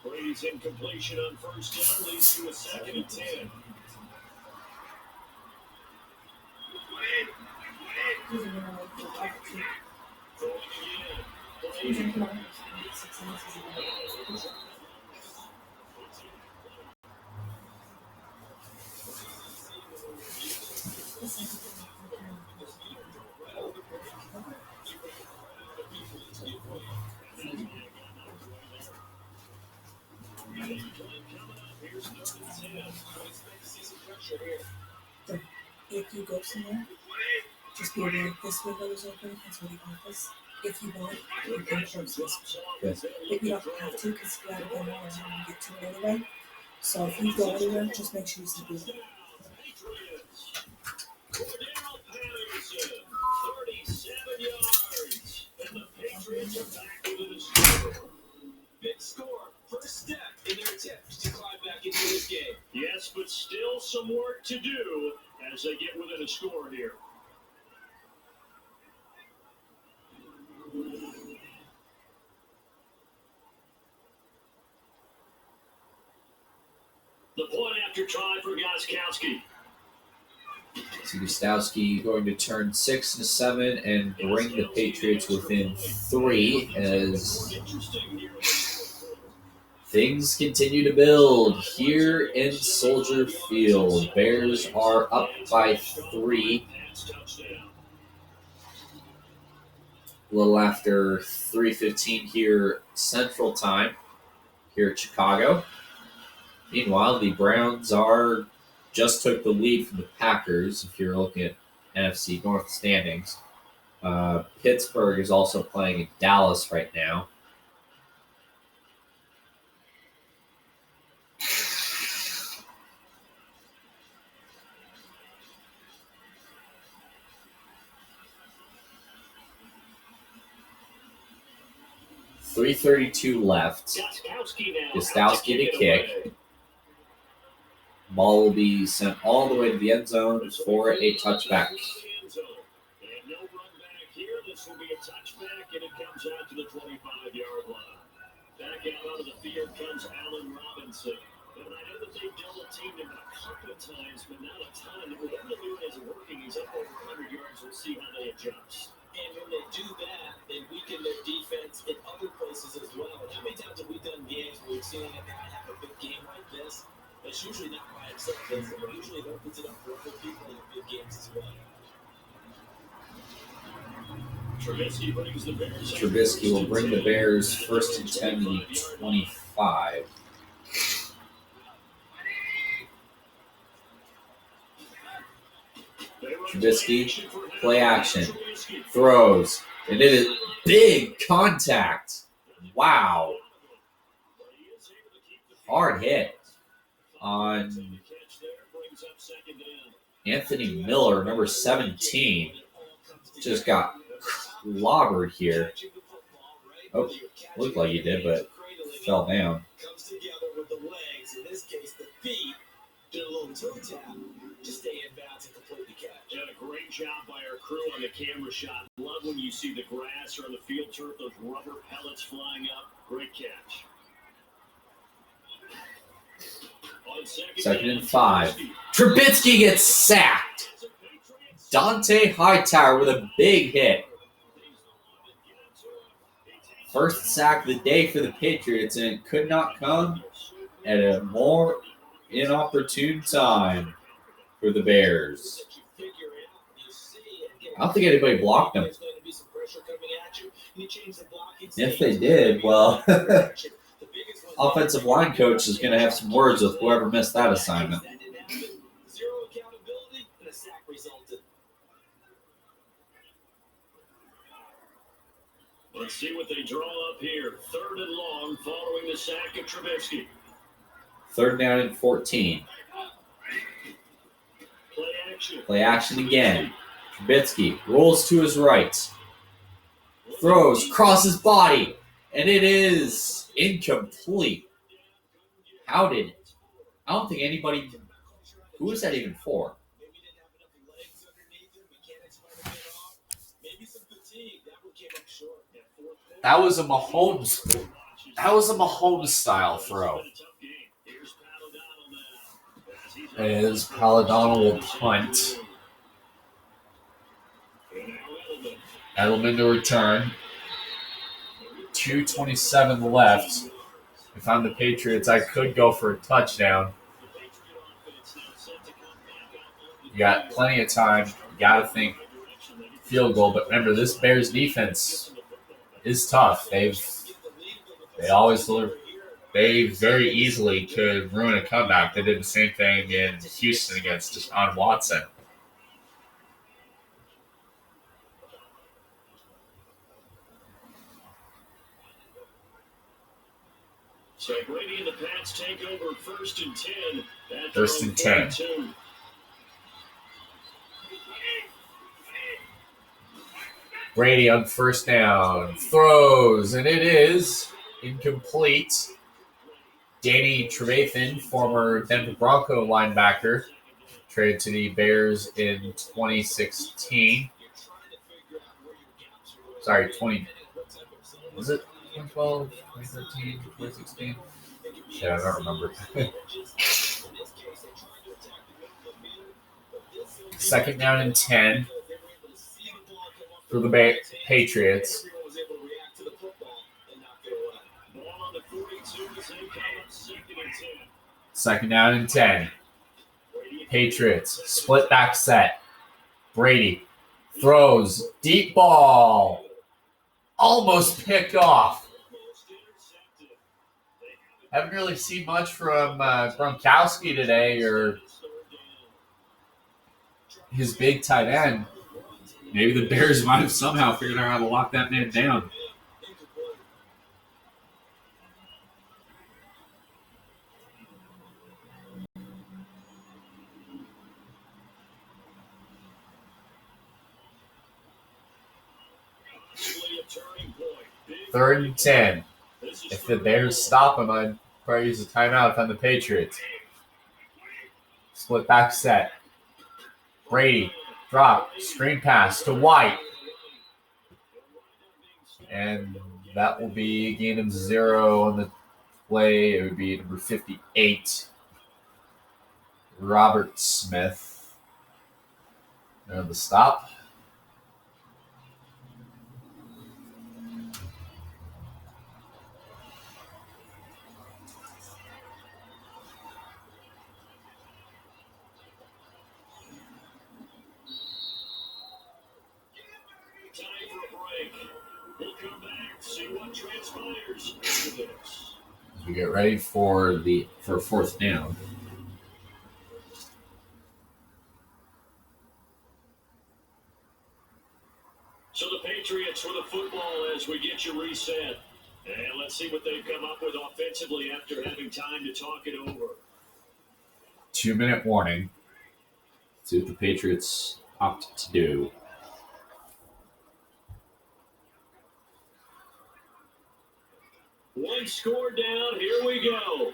Speaker 3: Brady's incompletion on first down leads to a 2nd and 10.
Speaker 7: He's going to like the top 2.
Speaker 3: Throwing again.
Speaker 7: He's
Speaker 3: Brady.
Speaker 7: going to go 6 minutes.
Speaker 3: Here's 3rd and 10.
Speaker 7: If you go somewhere, just be aware this window is open. It's really office. If you want, you can close this.
Speaker 6: Yes.
Speaker 7: But you don't have to because you gotta go more and you get to it anyway. So if you go anywhere, just make sure you stay there.
Speaker 3: Patriots. Cordell Patterson, 37 yards. And the Patriots are back within a score.
Speaker 4: Big score. First step in their attempt to climb back into this game.
Speaker 3: Yes, but still some work to do as they get within a score here. after try for Gostkowski.
Speaker 2: So Gostowski going to turn 6 and 7 and bring the Patriots within 3 as things continue to build here in Soldier Field. Bears are up by 3. A little after 3:15 here Central Time here at Chicago. Meanwhile, the Browns just took the lead from the Packers if you're looking at NFC North standings. Pittsburgh is also playing in Dallas right now. .332 left. Gostowski to kick. Ball will be sent all the way to the end zone for a touchback.
Speaker 3: And no run back here. This will be a touchback, and it comes out to the 25-yard line. Back out onto the field comes Allen Robinson. And I know that they've double-teamed him a couple of times, but not a ton. Whatever they're doing isn't working. He's up over 100 yards. We'll see how they adjust.
Speaker 4: And when they do that, they weaken their defense in other places as well. How many times have we done games where we've seen a guy have a big game like this? That's usually not by himself. It usually opens it up for other people in the big games as well.
Speaker 2: Trubisky will bring the Bears first and 10 to the 25. Trubisky, play action, throws, and it is big contact. Wow. Hard hit on Anthony Miller, number 17. Just got clobbered here. Oh, looked like he did, but fell down.
Speaker 4: Comes together with the legs, in this case the feet, did a little toe tap to stay in bounds and complete the catch.
Speaker 3: Did a great job by our crew on the camera shot. Love when you see the grass or on the field turf, those rubber pellets flying up. Great catch. On
Speaker 2: Second and 5. Trubisky gets sacked. Dante Hightower with a big hit. First sack of the day for the Patriots, and it could not come at a more inopportune time for the Bears. I don't think anybody blocked him. If they did, well, offensive line coach is going to have some words with whoever missed that assignment.
Speaker 4: Zero accountability, and a sack resulted.
Speaker 3: Let's see what they draw up here. 3rd and long following the sack of Trubisky.
Speaker 2: 3rd down and 14. Play action again. Trubisky rolls to his right. Throws, crosses body, and it is incomplete. How did it? I don't think anybody. Who was that even for?
Speaker 4: Maybe he didn't have enough legs underneath him. Mechanics might have been off. Maybe some fatigue. That one came up short.
Speaker 1: That was a Mahomes. That was a Mahomes style throw. As Paladano will punt. Edelman to return. 2:27 left. If I'm the Patriots, I could go for a touchdown. You got plenty of time. You got to think field goal. But remember, this Bears defense is tough. They very easily could ruin a comeback. They did the same thing in Houston against Deshaun Watson.
Speaker 3: So Brady and the Pats take over 1st and 10.
Speaker 1: First and 10. Brady on 1st down. Throws, and it is incomplete. Danny Trevathan, former Denver Bronco linebacker, traded to the Bears in 2016. Sorry, 20. Was it 2012, 2013, 2016? Yeah, I don't remember. Second down and 10 for the Patriots.
Speaker 4: Everyone was able to react to the football and knock it away.
Speaker 3: Ball on the 42 as they come up 2nd and 10.
Speaker 1: Second down and 10. Patriots. Split back set. Brady throws. Deep ball. Almost picked off.
Speaker 3: Almost intercepted.
Speaker 1: Haven't really seen much from Gronkowski today or his big tight end. Maybe the Bears might have somehow figured out how to lock that man down. Third and 10. If the Bears stop him, I'd probably use a timeout on the Patriots. Split back set. Brady, drop, screen pass to White. And that will be a gain of 0 on the play. It would be number 58, Robert Smith. And the stop.
Speaker 3: Time for a break. We'll come back, see what transpires after this.
Speaker 1: As we get ready for fourth down.
Speaker 3: So the Patriots with the football as we get you reset. And let's see what they've come up with offensively after having time to talk it over.
Speaker 1: 2-minute warning. See what the Patriots opt to do.
Speaker 3: One score down. Here we go.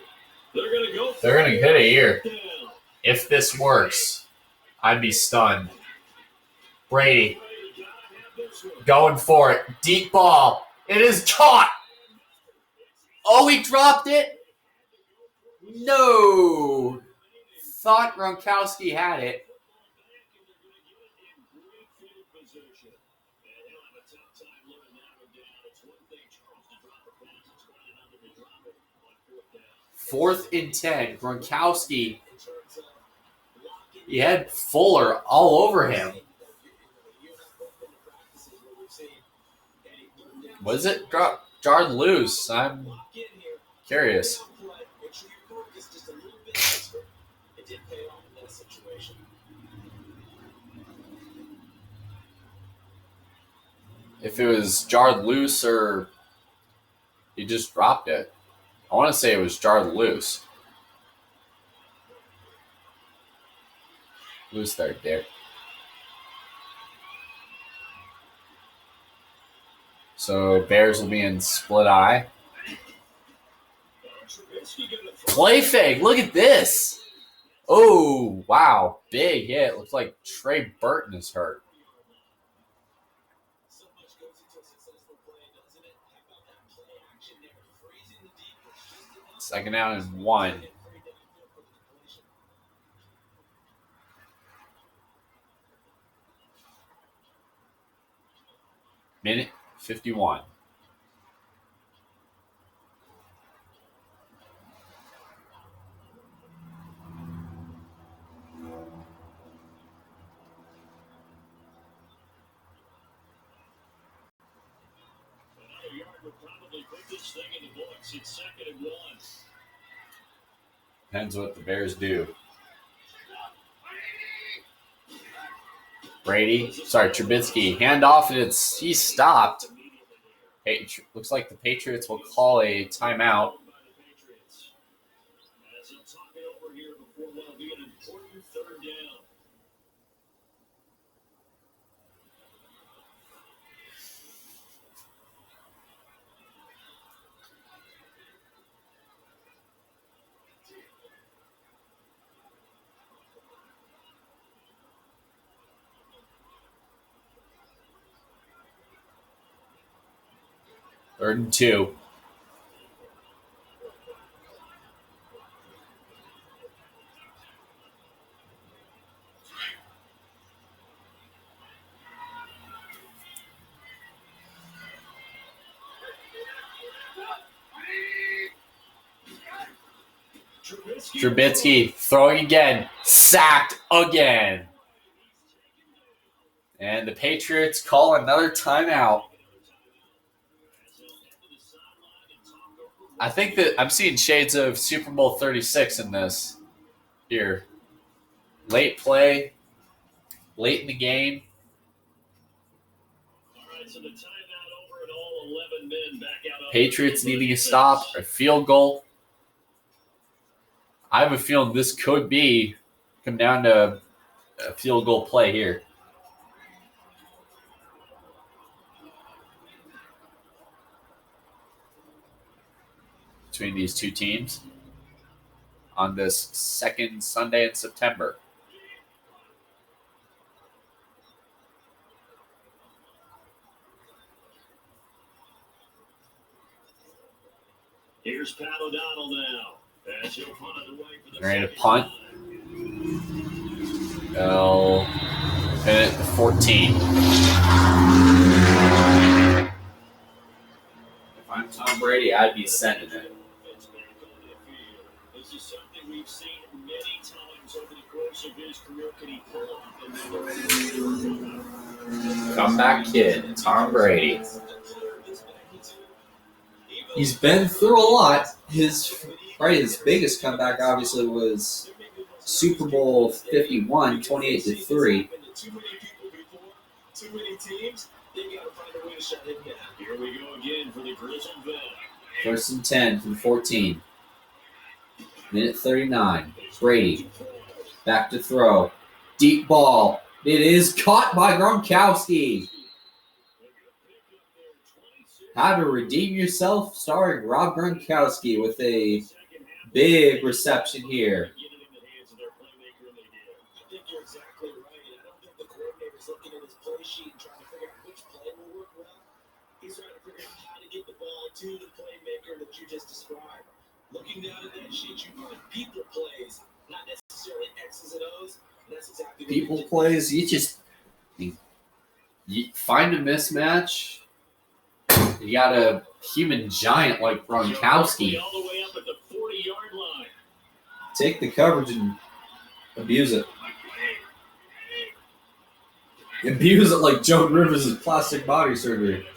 Speaker 3: They're going to go.
Speaker 1: They're going to hit it here.
Speaker 3: Down.
Speaker 1: If this works, I'd be stunned. Brady going for it. Deep ball. It is caught. Oh, he dropped it? No. Thought Gronkowski had it. Fourth and 10. Gronkowski. He had Fuller all over him. Was it jarred loose? I'm curious. If it was jarred loose or he just dropped it. I want to say it was jarred loose. Loose there, Dick. So Bears will be in split eye. Play fake. Look at this. Oh, wow. Big hit. Looks like Trey Burton is hurt. Second down and 1. Minute 51.
Speaker 3: Another yard would probably put this thing in the books. It's 2nd and 1.
Speaker 1: Depends what the Bears do. Trubisky, hand off, and he's stopped. Looks like the Patriots will call a timeout.
Speaker 3: As I'm talking over here before what will be an important 3rd down.
Speaker 1: Third and 2. Trubisky throwing again. Sacked again. And the Patriots call another timeout. I think that I'm seeing shades of Super Bowl 36 in this here. Late play, late in the game.
Speaker 3: So the timeout over and all 11 men back out on
Speaker 1: Patriots needing a stop, a field goal. I have a feeling this could come down to a field goal play here. Between these two teams on this second Sunday in September.
Speaker 3: Here's Pat O'Donnell now. As he'll punt it away for the
Speaker 1: Ready to
Speaker 3: second
Speaker 1: punt.
Speaker 3: time.
Speaker 1: They'll pin it at the 14. If I'm Tom Brady, I'd be sending it.
Speaker 3: This is something we've seen many times over the course of his career. Can he pull off?
Speaker 1: Comeback kid, Tom Brady.
Speaker 2: He's been through a lot. His biggest comeback obviously was Super Bowl 51, 28-3.
Speaker 3: Too many teams, they gotta find a way to shut him down. Here we go again for the Grizzled Vet.
Speaker 2: First and 10 from 14. Minute 39. Brady. Back to throw. Deep ball. It is caught by Gronkowski. How to Redeem Yourself, starring Rob Gronkowski with a big reception here.
Speaker 4: I think you're exactly right. I don't think the coordinator's looking at his play sheet and trying to figure out which play will work well. He's trying to figure out how to get the ball to the playmaker that you just described. Looking down at that sheet, you find people plays, not necessarily X's and O's. And that's exactly what
Speaker 2: People plays, you find a mismatch. You got a human giant like Gronkowski.
Speaker 3: All the way up at the 40-yard line.
Speaker 2: Take the coverage and abuse it. Abuse it like Joan Rivers' plastic body surgery.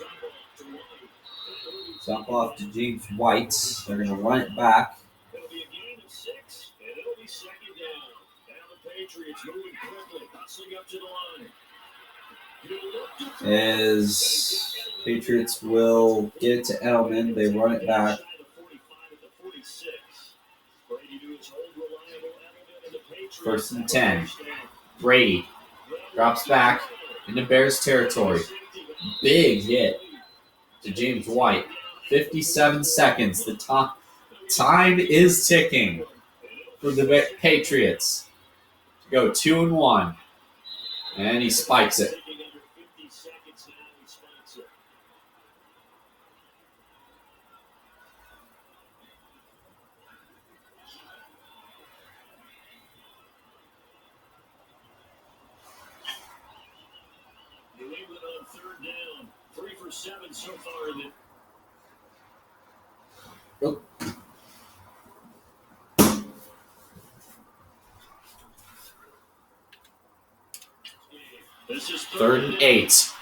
Speaker 2: Jump off to James White. They're going to run it back.
Speaker 3: It'll be a gain of 6, and it'll be second down. Now the Patriots moving quickly, hustling up to the line.
Speaker 2: As Patriots will get it to Edelman, they run it back. First and 10. Brady drops back into Bears territory. Big hit to James White. 57 seconds. The time is ticking for the Patriots to go 2-1. And he spikes it.
Speaker 3: New England on third down. 3 for 7 so far in the. This is
Speaker 1: Third and 8.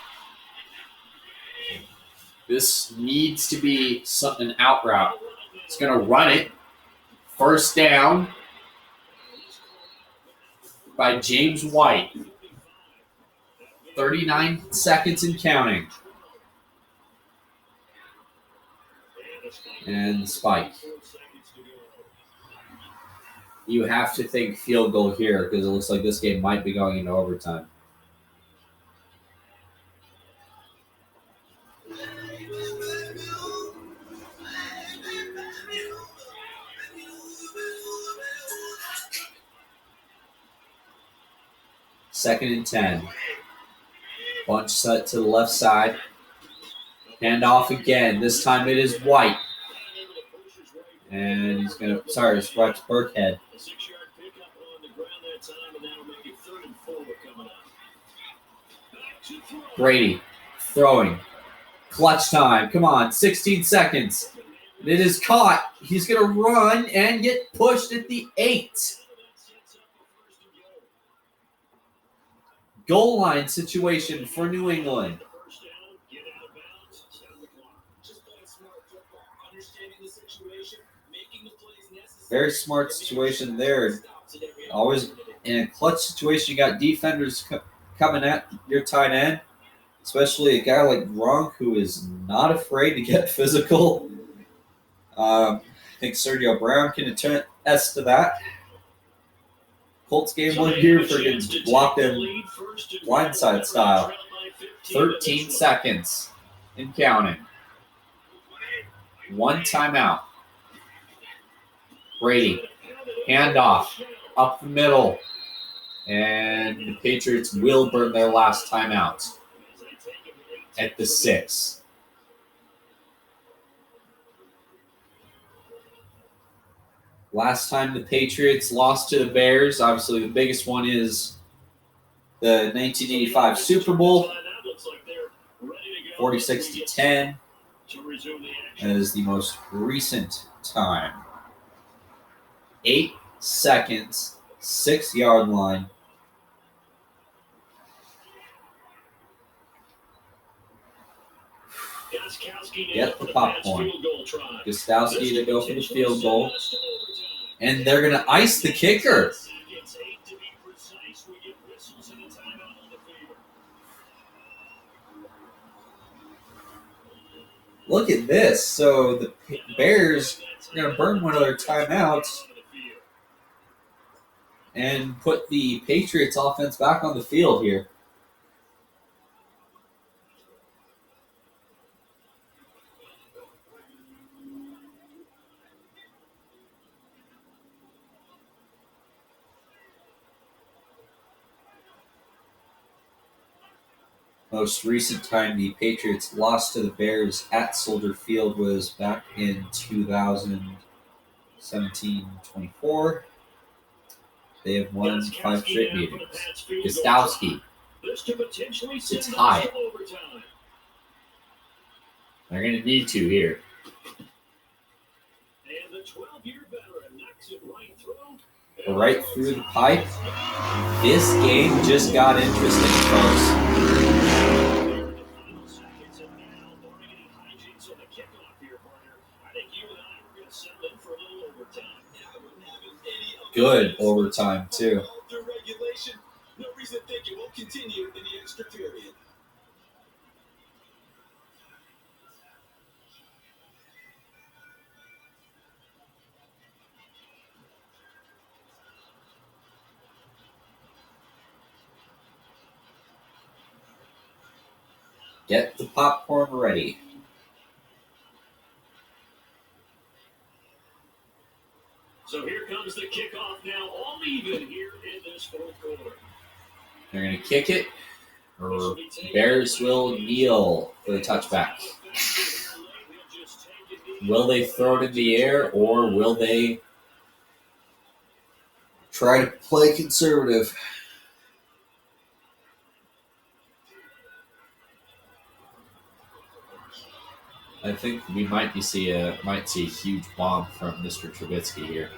Speaker 1: This needs to be an out route. It's going to run it. First down by James White. 39 seconds and counting. And spike. You have to think field goal here because it looks like this game might be going into overtime. Second and 10. Bunch set to the left side. Hand off again. This time it is White. And he's going to, it's Rex Burkhead.
Speaker 3: A 6-yard pickup on the ground that time, and that'll make it 3rd and 4 coming up. Back to throw.
Speaker 1: Brady throwing. Clutch time. Come on. 16 seconds. It is caught. He's going to run and get pushed at the 8. Goal line situation for New England. Very smart situation there. Always in a clutch situation, you got defenders coming at your tight end, especially a guy like Gronk who is not afraid to get physical. I think Sergio Brown can attest to that. Colts game 1 here for getting blocked in blindside style. 13 seconds and counting. 1 timeout. Brady, handoff, up the middle. And the Patriots will burn their last timeout at the 6. Last time the Patriots lost to the Bears, obviously the biggest one is the 1985 Super Bowl, 46-10. That is the most recent time. 8 seconds, 6-yard line. Get the popcorn. Gostowski to go for the field goal. And they're going to ice the kicker. Look at this. So the Bears are going to burn one of their timeouts and put the Patriots offense back on the field here. Most recent time the Patriots lost to the Bears at Soldier Field was back in 2017-24. They have won 5 straight meetings. Gostowski to tie it. They're going to need to here. Right through the pipe. This game just got interesting, folks. Good overtime, too.
Speaker 4: No reason to think it won't continue in the extra period.
Speaker 1: Get the popcorn ready.
Speaker 3: So here comes the kickoff now, all even here in this 4th quarter.
Speaker 1: They're going to kick it, or Bears will kneel for the touchback. Will they throw it in the air, or will they try to play conservative? I think we might see a huge bomb from Mr. Trubisky here.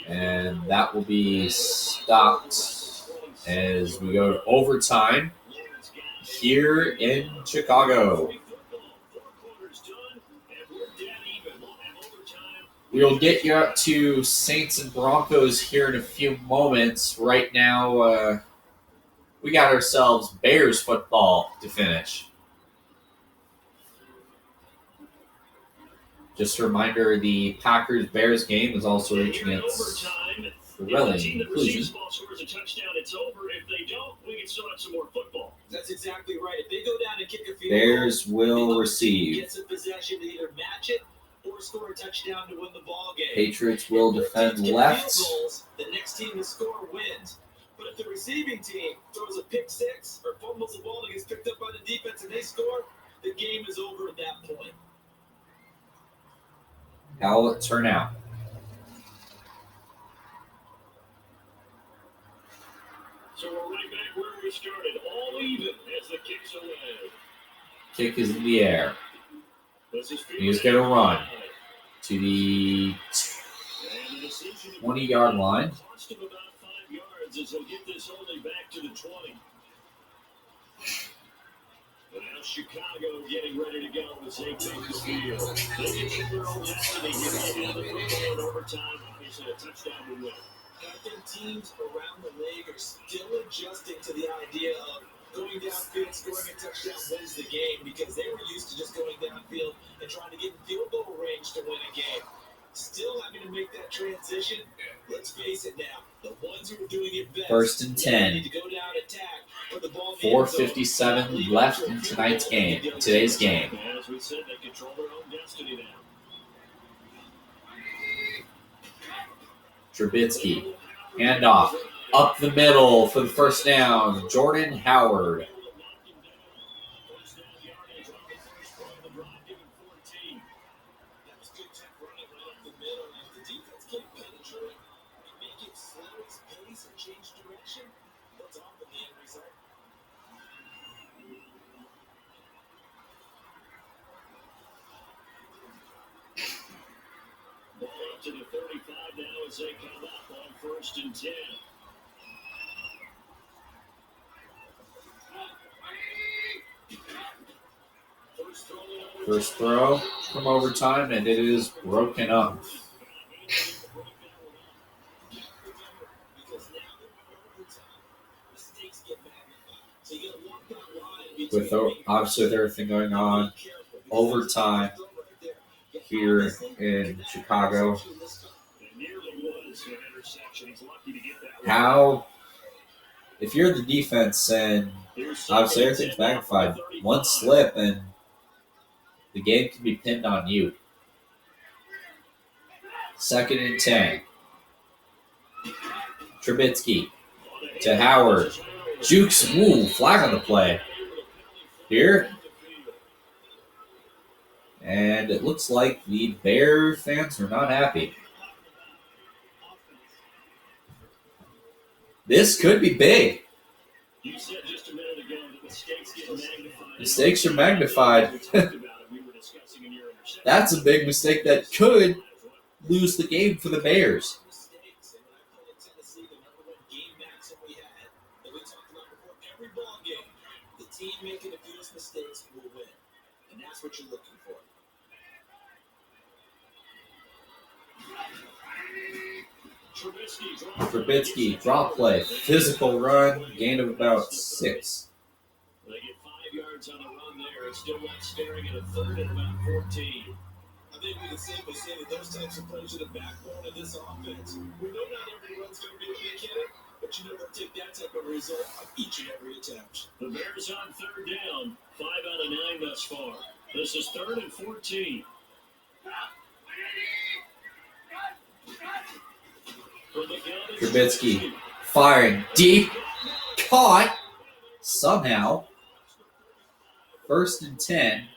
Speaker 1: And that will be stopped as we go to overtime here in Chicago. We'll get you up to Saints and Broncos here in a few moments. Right now, we got ourselves Bears football to finish. Just a reminder, the Packers-Bears game is also reaching its thrilling conclusion.
Speaker 4: That's exactly right. If they go down and kick a field
Speaker 1: Bears will receive.
Speaker 4: Get some possession to either match it or score a touchdown to win the ball game.
Speaker 1: Patriots will defend left.
Speaker 4: Goals, the next team to score wins. But if the receiving team throws a pick 6 or fumbles the ball and gets picked up by the defense and they score, the game is over at that point.
Speaker 1: How will it turn out?
Speaker 3: Kicks away.
Speaker 2: Kick is in the air.
Speaker 3: This is
Speaker 2: He's going to run to the
Speaker 3: And the decision
Speaker 2: 20-yard line.
Speaker 3: cost him about 5 yards as he'll get this only back to the 20. And now Chicago getting ready to go as they take the field. They control their own destiny, giving it the football in overtime. Obviously, a touchdown to win.
Speaker 4: I think teams around the league are still adjusting to the idea of going downfield, scoring a touchdown wins the game because they were used to just going downfield and trying to get in field goal range to win a game. Still having to make that transition. Let's face it now. The ones who are doing it best.
Speaker 2: First and 10.
Speaker 4: Need to go down attack. Put the ball in the end zone.
Speaker 2: 4:57 left in today's game.
Speaker 3: And as we said, they control their own destiny now.
Speaker 2: Trubisky, handoff, up the middle for the first down. Jordan Howard.
Speaker 3: First down yardage on the first play of the drive, giving 14.
Speaker 4: That was good tech running right up the middle. If the defense can't penetrate and make it slow its pace and change direction, what's often the end result?
Speaker 3: Ball up to the 35 now as they come up on first and 10.
Speaker 2: First throw from overtime, and it is broken up.
Speaker 4: Because now that overtime, mistakes get magnified. So you gotta walk that line
Speaker 2: With obviously with everything going on, overtime here in Chicago.
Speaker 3: It nearly was an interception. He's lucky to get that one.
Speaker 2: How, if you're the defense and
Speaker 3: Here's
Speaker 2: obviously
Speaker 3: second
Speaker 2: everything's
Speaker 3: and 10
Speaker 2: magnified,
Speaker 3: from the
Speaker 2: one
Speaker 3: 35.
Speaker 2: slip and the game can be pinned on you. Second and 10. Trubisky to Howard. Jukes, flag on the play here. And it looks like the Bear fans are not happy. This could be big.
Speaker 3: You said just a minute ago that mistakes get magnified.
Speaker 2: Mistakes are magnified.
Speaker 3: We talked about it. We were discussing in your interception.
Speaker 2: That's a big mistake that could lose the game for the Bears.
Speaker 4: mistakes. And when I played in Tennessee, the number one game maxim we had that we talked about before every ball game, the team making the fewest mistakes will win. And that's what you're looking for.
Speaker 2: Trubisky, drop play, physical run, gain of about 6.
Speaker 3: They get 5 yards on the run there. It's still not staring at a third and about 14.
Speaker 4: I think we can safely say that those types of plays are the backbone of this offense. We know not every run's going to be a big hitter, but you know they'll take that type of result on each and every attempt.
Speaker 3: The Bears on third down. 5 out of 9 thus far. This is 3rd and 14. From the gun is
Speaker 2: Trubisky firing deep, caught somehow. 1st and 10.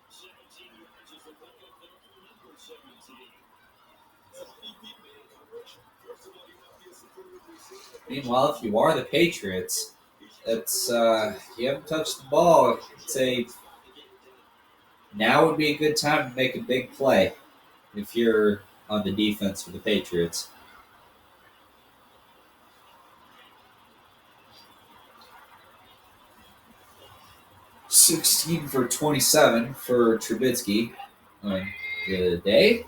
Speaker 3: 17 yards is the pickup there for number 17.
Speaker 2: Meanwhile, if you are the Patriots, it's you haven't touched the ball. I'd say now would be a good time to make a big play if you're on the defense for the Patriots. $16 for 27 for Trubisky on the day.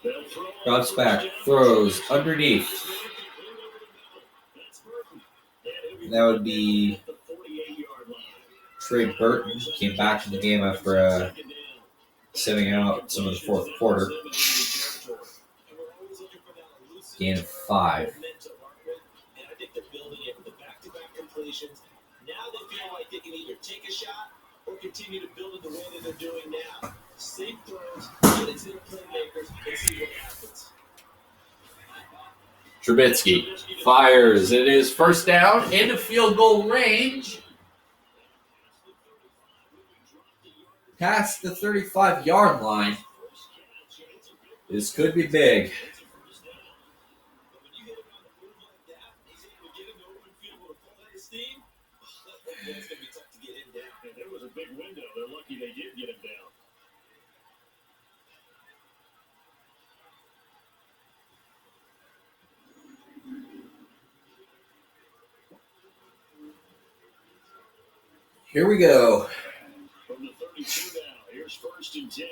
Speaker 3: They'll throw
Speaker 2: Drops back, throws underneath. That would be
Speaker 3: the 48-yard line.
Speaker 2: Trey Burton. Came back in the game after sitting out some of the fourth quarter. Gain of 5.
Speaker 4: And I think they're building it with the back-to-back completions. Now they feel like they can either take a shot or continue to build it the way that they're doing now. Safe throws, get it to their playmakers, and see what happens.
Speaker 2: Trubisky fires. It is first down into field goal range. Past the 35-yard line. This could be big.
Speaker 3: lucky they did get him down.
Speaker 2: Here we go.
Speaker 3: From the 32 now, here's 1st and 10.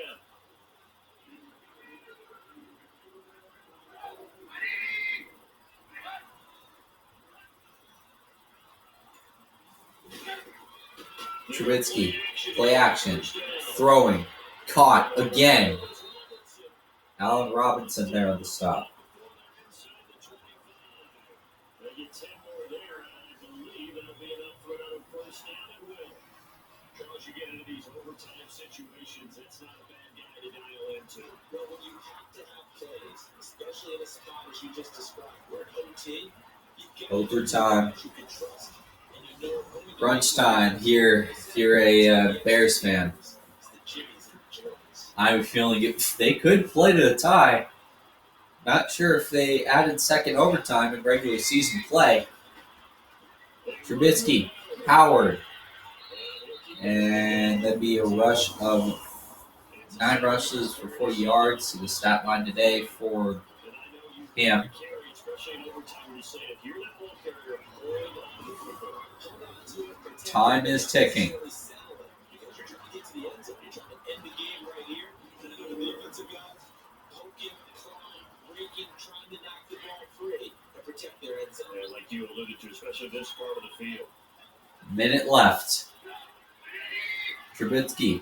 Speaker 2: Trubisky, play action, throwing, caught again. Allen Robinson there on the stop.
Speaker 3: They get 10 more there, and I believe that'll be enough for another 1st down and will. Charles, you get into these overtime situations, that's not a bad guy to dial into.
Speaker 4: Well, when you have to have plays, especially in a spot as you just described, where OT, you've got
Speaker 2: Overtime.
Speaker 4: you can trust. And you know when you
Speaker 2: Crunch time here. If you're a Bears fan,
Speaker 4: it's the Jimmies and Jones.
Speaker 2: I have a feeling they could play to a tie. Not sure if they added second overtime in regular season play. Trubisky, Howard, and that'd be a rush of 9 rushes for 40 yards to the stat line today for him. Time is ticking.
Speaker 3: And like you alluded to, especially this part of the field.
Speaker 2: Minute left. Trubisky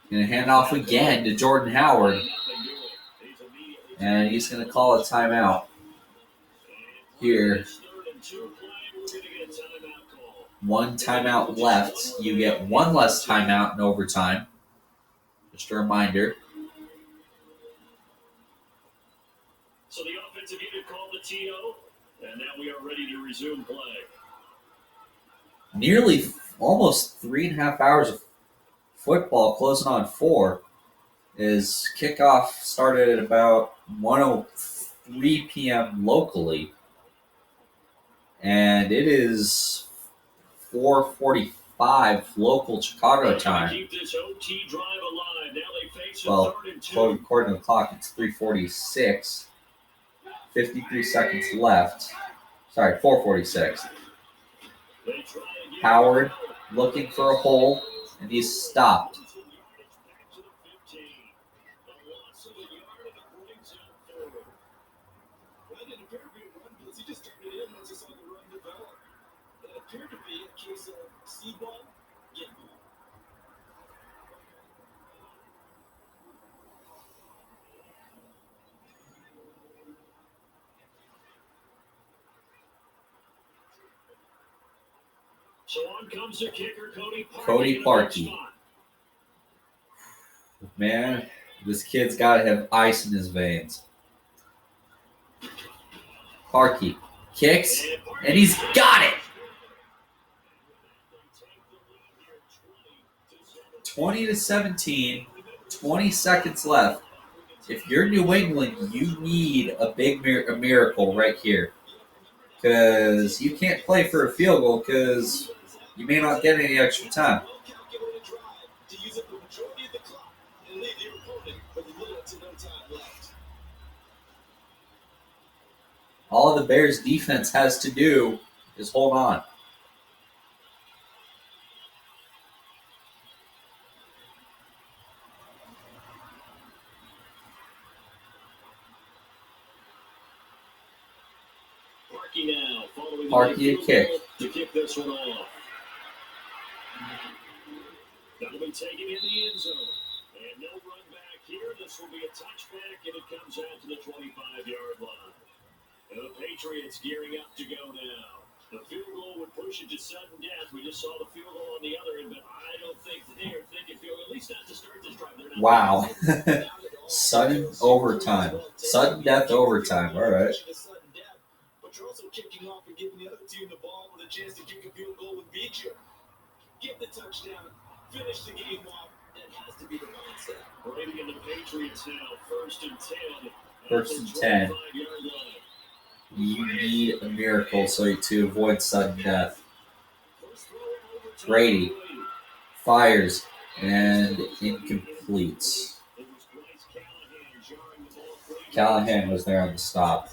Speaker 2: going to hand off again to Jordan Howard, and he's going to call a timeout here. 1 timeout left. You get 1 less timeout in overtime. Just a reminder.
Speaker 3: So the offensive unit called the TO, and now we are ready to resume play.
Speaker 2: Nearly almost 3.5 hours of football, closing on 4. Is kickoff started at about 1:03 p.m. locally, and it is 4:45 local Chicago time.
Speaker 3: Keep this OT drive alive. Now they face a
Speaker 2: Well,
Speaker 3: 3rd and 2.
Speaker 2: according to the clock, it's 3:46. 53 seconds left. Sorry, 4:46.
Speaker 3: They try again.
Speaker 2: Howard looking for a hole, and he's stopped.
Speaker 3: Back to the 15. A loss of a yard and it brings him forward.
Speaker 4: Well, it didn't appear to be a run blitz. He just turned it in once he saw the run develop. It appeared to be a case of see ball, get ball.
Speaker 3: So on comes the kicker, Cody Parkey.
Speaker 2: Cody
Speaker 3: in the
Speaker 2: Parkey.
Speaker 3: spot.
Speaker 2: Man, this kid's got to have ice in his veins. Parkey kicks, and he's got it. 20-17, 20 seconds left. If you're New England, you need a big a miracle right here, because you can't play for a field goal because you may not get any extra time.
Speaker 4: Well-calculated drive to use up the majority of the clock and leave your opponent with little to no time left.
Speaker 2: All the Bears defense has to do is hold on.
Speaker 3: Parkey now, following the
Speaker 2: Parkey a
Speaker 3: field
Speaker 2: kick.
Speaker 3: goal to kick this one off. That'll be taken in the end zone. And no run back here. This will be a touchback, and it comes out to the 25-yard line. And the Patriots gearing up to go now. The field goal would push it to sudden death. We just saw the field goal on the other end, but I don't think they are thinking field goal, at least not to start this drive. They're not
Speaker 2: Wow. Sudden overtime. Sudden death overtime. All right.
Speaker 4: But you're also kicking off and giving the other team the ball with a chance to kick a field goal would beat you. Get the touchdown, finish the game off. That has to be the mindset.
Speaker 3: Brady and the Patriots now, 1st and 10.
Speaker 2: First and 10.
Speaker 3: 25-yard line.
Speaker 2: You need a miracle to avoid sudden death. Brady Fires and incomplete. Callahan was there on the stop.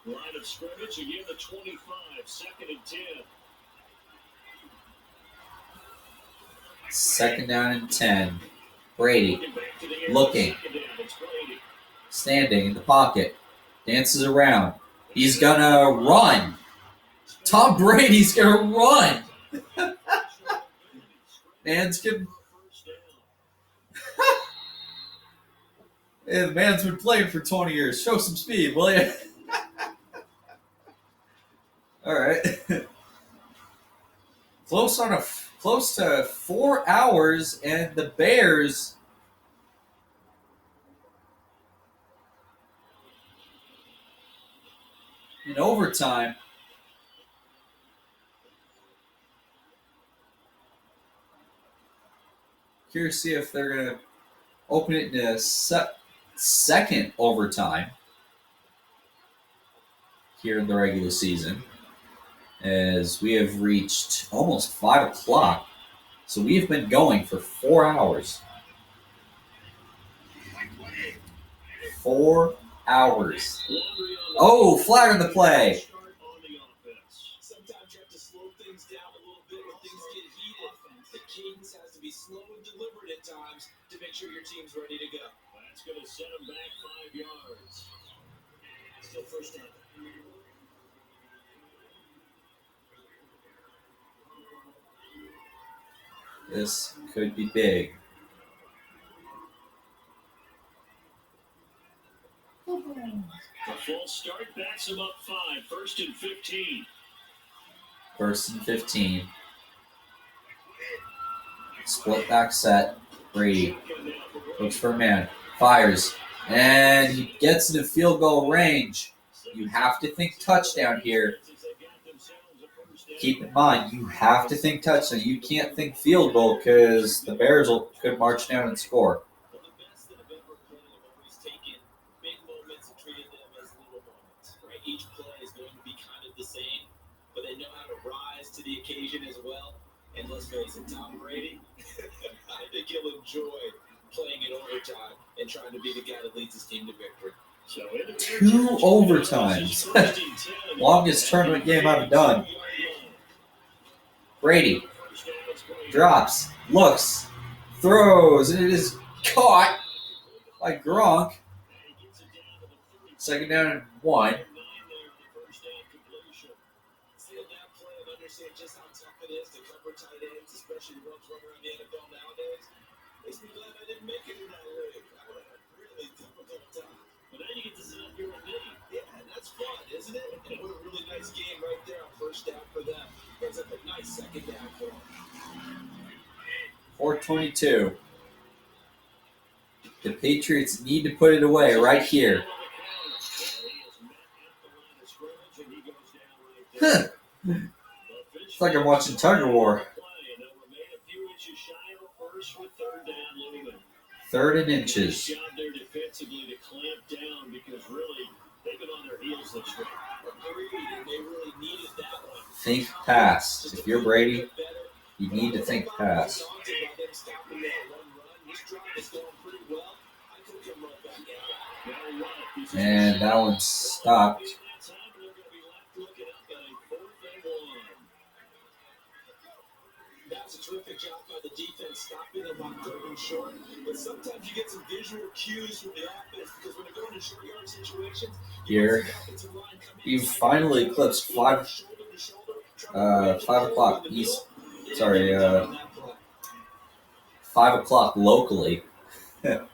Speaker 3: Line of scrimmage again, the 25, 2nd and 10.
Speaker 2: Second down and 10. Brady looking, standing in the pocket, dances around. He's gonna run. Tom Brady's gonna run. Man's getting. Yeah, the man's been playing for 20 years. Show some speed, will you? All right. Close to 4 hours, and the Bears in overtime. Curious to see if they're gonna open it in a second overtime here in the regular season, as we have reached almost 5 o'clock. So we have been going for 4 hours. 4 hours. Oh, flag on the play.
Speaker 4: Sometimes you have to slow things down a little bit when things get heated. The cadence has to be slow and deliberate at times to make sure your team's ready to go.
Speaker 3: That's going to set him back 5 yards. Still first down.
Speaker 2: This could be big.
Speaker 3: The false start backs him up 5, 1st and 15.
Speaker 2: 1st and 15. Split back set. Brady looks for a man. Fires. And he gets into field goal range. You have to think touchdown here. Keep in mind, you have to think touchdown. You can't think field goal because the Bears could march down and score.
Speaker 4: Well, the best that have ever played have always taken big moments and treated them as little moments, right? Each play is going to be kind of the same, but they know how to rise to the occasion as well. And let's face it, Tom Brady, I think he'll enjoy playing in overtime and trying to be the guy that leads his team to victory.
Speaker 3: So
Speaker 2: 2 overtimes. Longest tournament game I've done. Brady drops, looks, throws, and it is caught by Gronk. 2nd down and 1.
Speaker 4: Seeing that play and understand just how tough it is to cover tight ends, especially the ones running around the NFL nowadays, makes me glad I didn't make it in that league. I would have a really difficult time.
Speaker 3: But now you get to sit up here with me.
Speaker 4: Yeah, and that's fun, isn't it? And what a really nice game right there on first down for them. Brings up a nice 2nd down for them.
Speaker 2: 4:22. The Patriots need to put it away right here. Huh. It's like I'm watching Tug of War. 3rd and inches.
Speaker 3: Job there defensively to clamp down because really they've been on their heels this week.
Speaker 4: Agreed, and they really needed that one.
Speaker 2: Think pass. If you're Brady, you need to think pass. And that one's stopped.
Speaker 4: That's a terrific job by the defense stopping them on 3rd and short. But sometimes you get some visual cues from the offense because when they're going to short yard situations,
Speaker 2: Here, you finally eclipsed 5 o'clock east. Sorry, 5 o'clock locally.
Speaker 3: So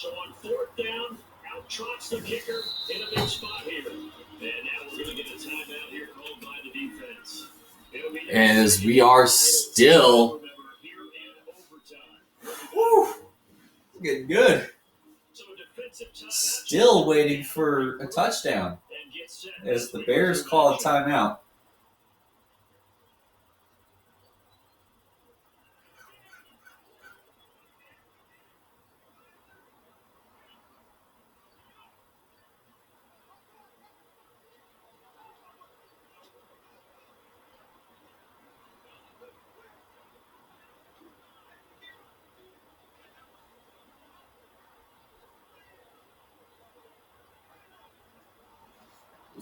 Speaker 3: on 4th down, out trots the kicker in a big spot here. And now we're going to get a timeout here called by the defense.
Speaker 1: As we are still getting good. Still waiting for a touchdown as the Bears call a timeout.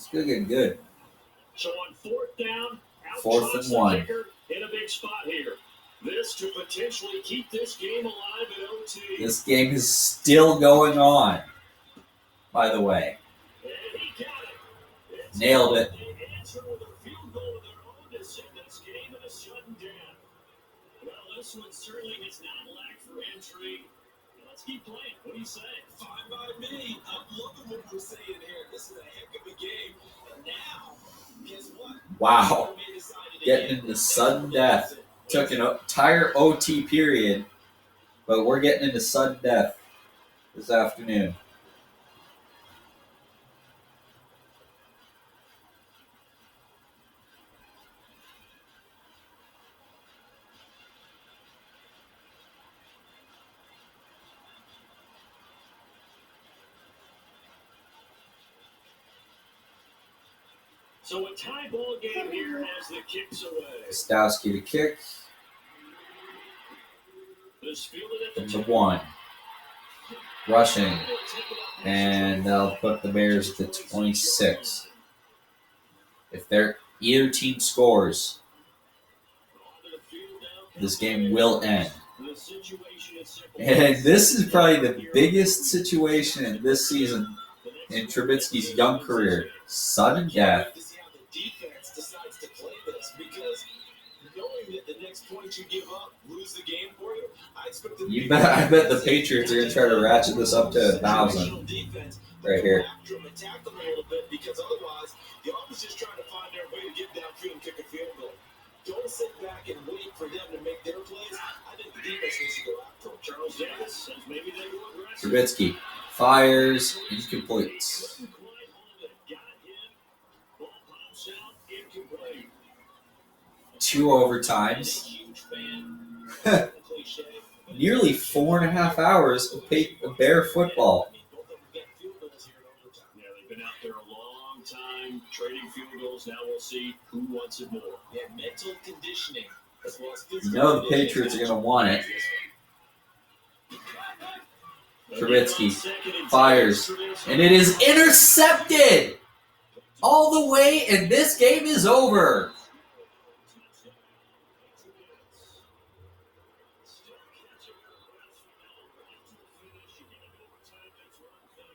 Speaker 2: It's gonna get good.
Speaker 3: So on fourth down, out
Speaker 2: 4th
Speaker 3: trots
Speaker 2: and
Speaker 3: the
Speaker 2: 1.
Speaker 3: kicker in a big spot here. This to potentially keep this game alive at OT.
Speaker 2: This game is still going on, by the way.
Speaker 3: And he got it. It's
Speaker 2: Nailed it.
Speaker 3: They answer with a field goal of their own to send this game in a sudden death. Well, this one certainly has not lacked for intrigue. Let's keep playing. What do you say?
Speaker 4: Fine by me. I'm loving what we're saying here. This is a heck of a game. And now, guess what?
Speaker 2: Wow. Getting into sudden death. Took an entire OT period, but we're getting into sudden death this afternoon.
Speaker 3: So a tie ball game here as the kicks away.
Speaker 2: Kostowski to kick.
Speaker 3: This fielded at the
Speaker 2: Number 1. Rushing. And they'll put the Bears to 26. If either team scores, this game will end. And this is probably the biggest situation in this season in Trubisky's young career. Sudden death.
Speaker 4: To see how the defense decides to play this, because knowing that the next point you give up, lose the game for you, I expect them to
Speaker 2: I bet the Patriots are going to try to ratchet this up to 1,000 right here.
Speaker 4: Attack them a little bit, because otherwise the offense is trying to find their way to get downfield and kick a field goal. Don't sit back and wait for them to make their plays. I think the defense needs to go after them.
Speaker 3: Charles Davis says maybe they go aggressive.
Speaker 2: Trubisky fires, incomplete.
Speaker 3: Wasn't quite on it. Got him. Ball pops out. Incomplete.
Speaker 2: 2 overtimes.
Speaker 4: Huge fan. Cliche.
Speaker 2: Nearly 4.5 hours of Bear football.
Speaker 4: Both of them get field goals here in overtime.
Speaker 3: Yeah, they've been out there a long time trading field goals. Now we'll see who wants it more.
Speaker 4: Yeah, mental conditioning as well as
Speaker 2: You
Speaker 4: physical
Speaker 2: know the
Speaker 4: conditioning.
Speaker 2: Patriots are going to want it. Trubisky fires, and it is intercepted all the way, and this game is over.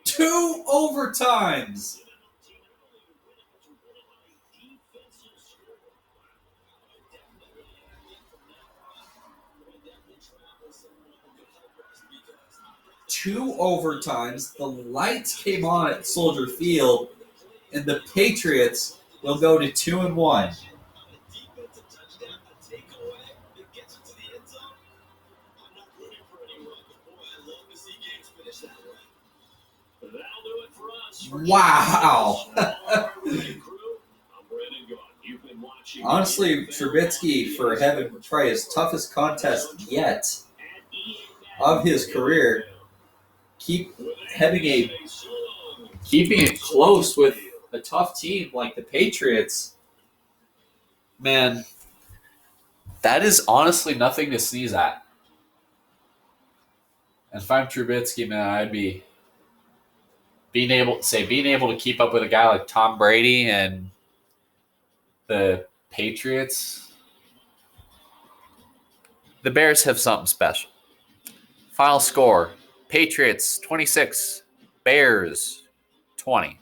Speaker 2: Two overtimes. Two overtimes. The lights came on at Soldier Field, and the Patriots will go to 2-1.
Speaker 4: Defensive touchdown, a takeaway that gets you to the end zone. I'm not rooting for anyone, but boy, I love to see games finish that way.
Speaker 3: That'll do it for us.
Speaker 2: Wow.
Speaker 3: I'm Brendan Gunn. You've been watching.
Speaker 2: Honestly, Trubisky, for having probably his toughest contest yet of his career, keeping it close with a tough team like the Patriots. Man, that is honestly nothing to sneeze at. And if I'm Trubisky, man, I'd be being able to keep up with a guy like Tom Brady and the Patriots. The Bears have something special. Final score: Patriots 26, Bears 20.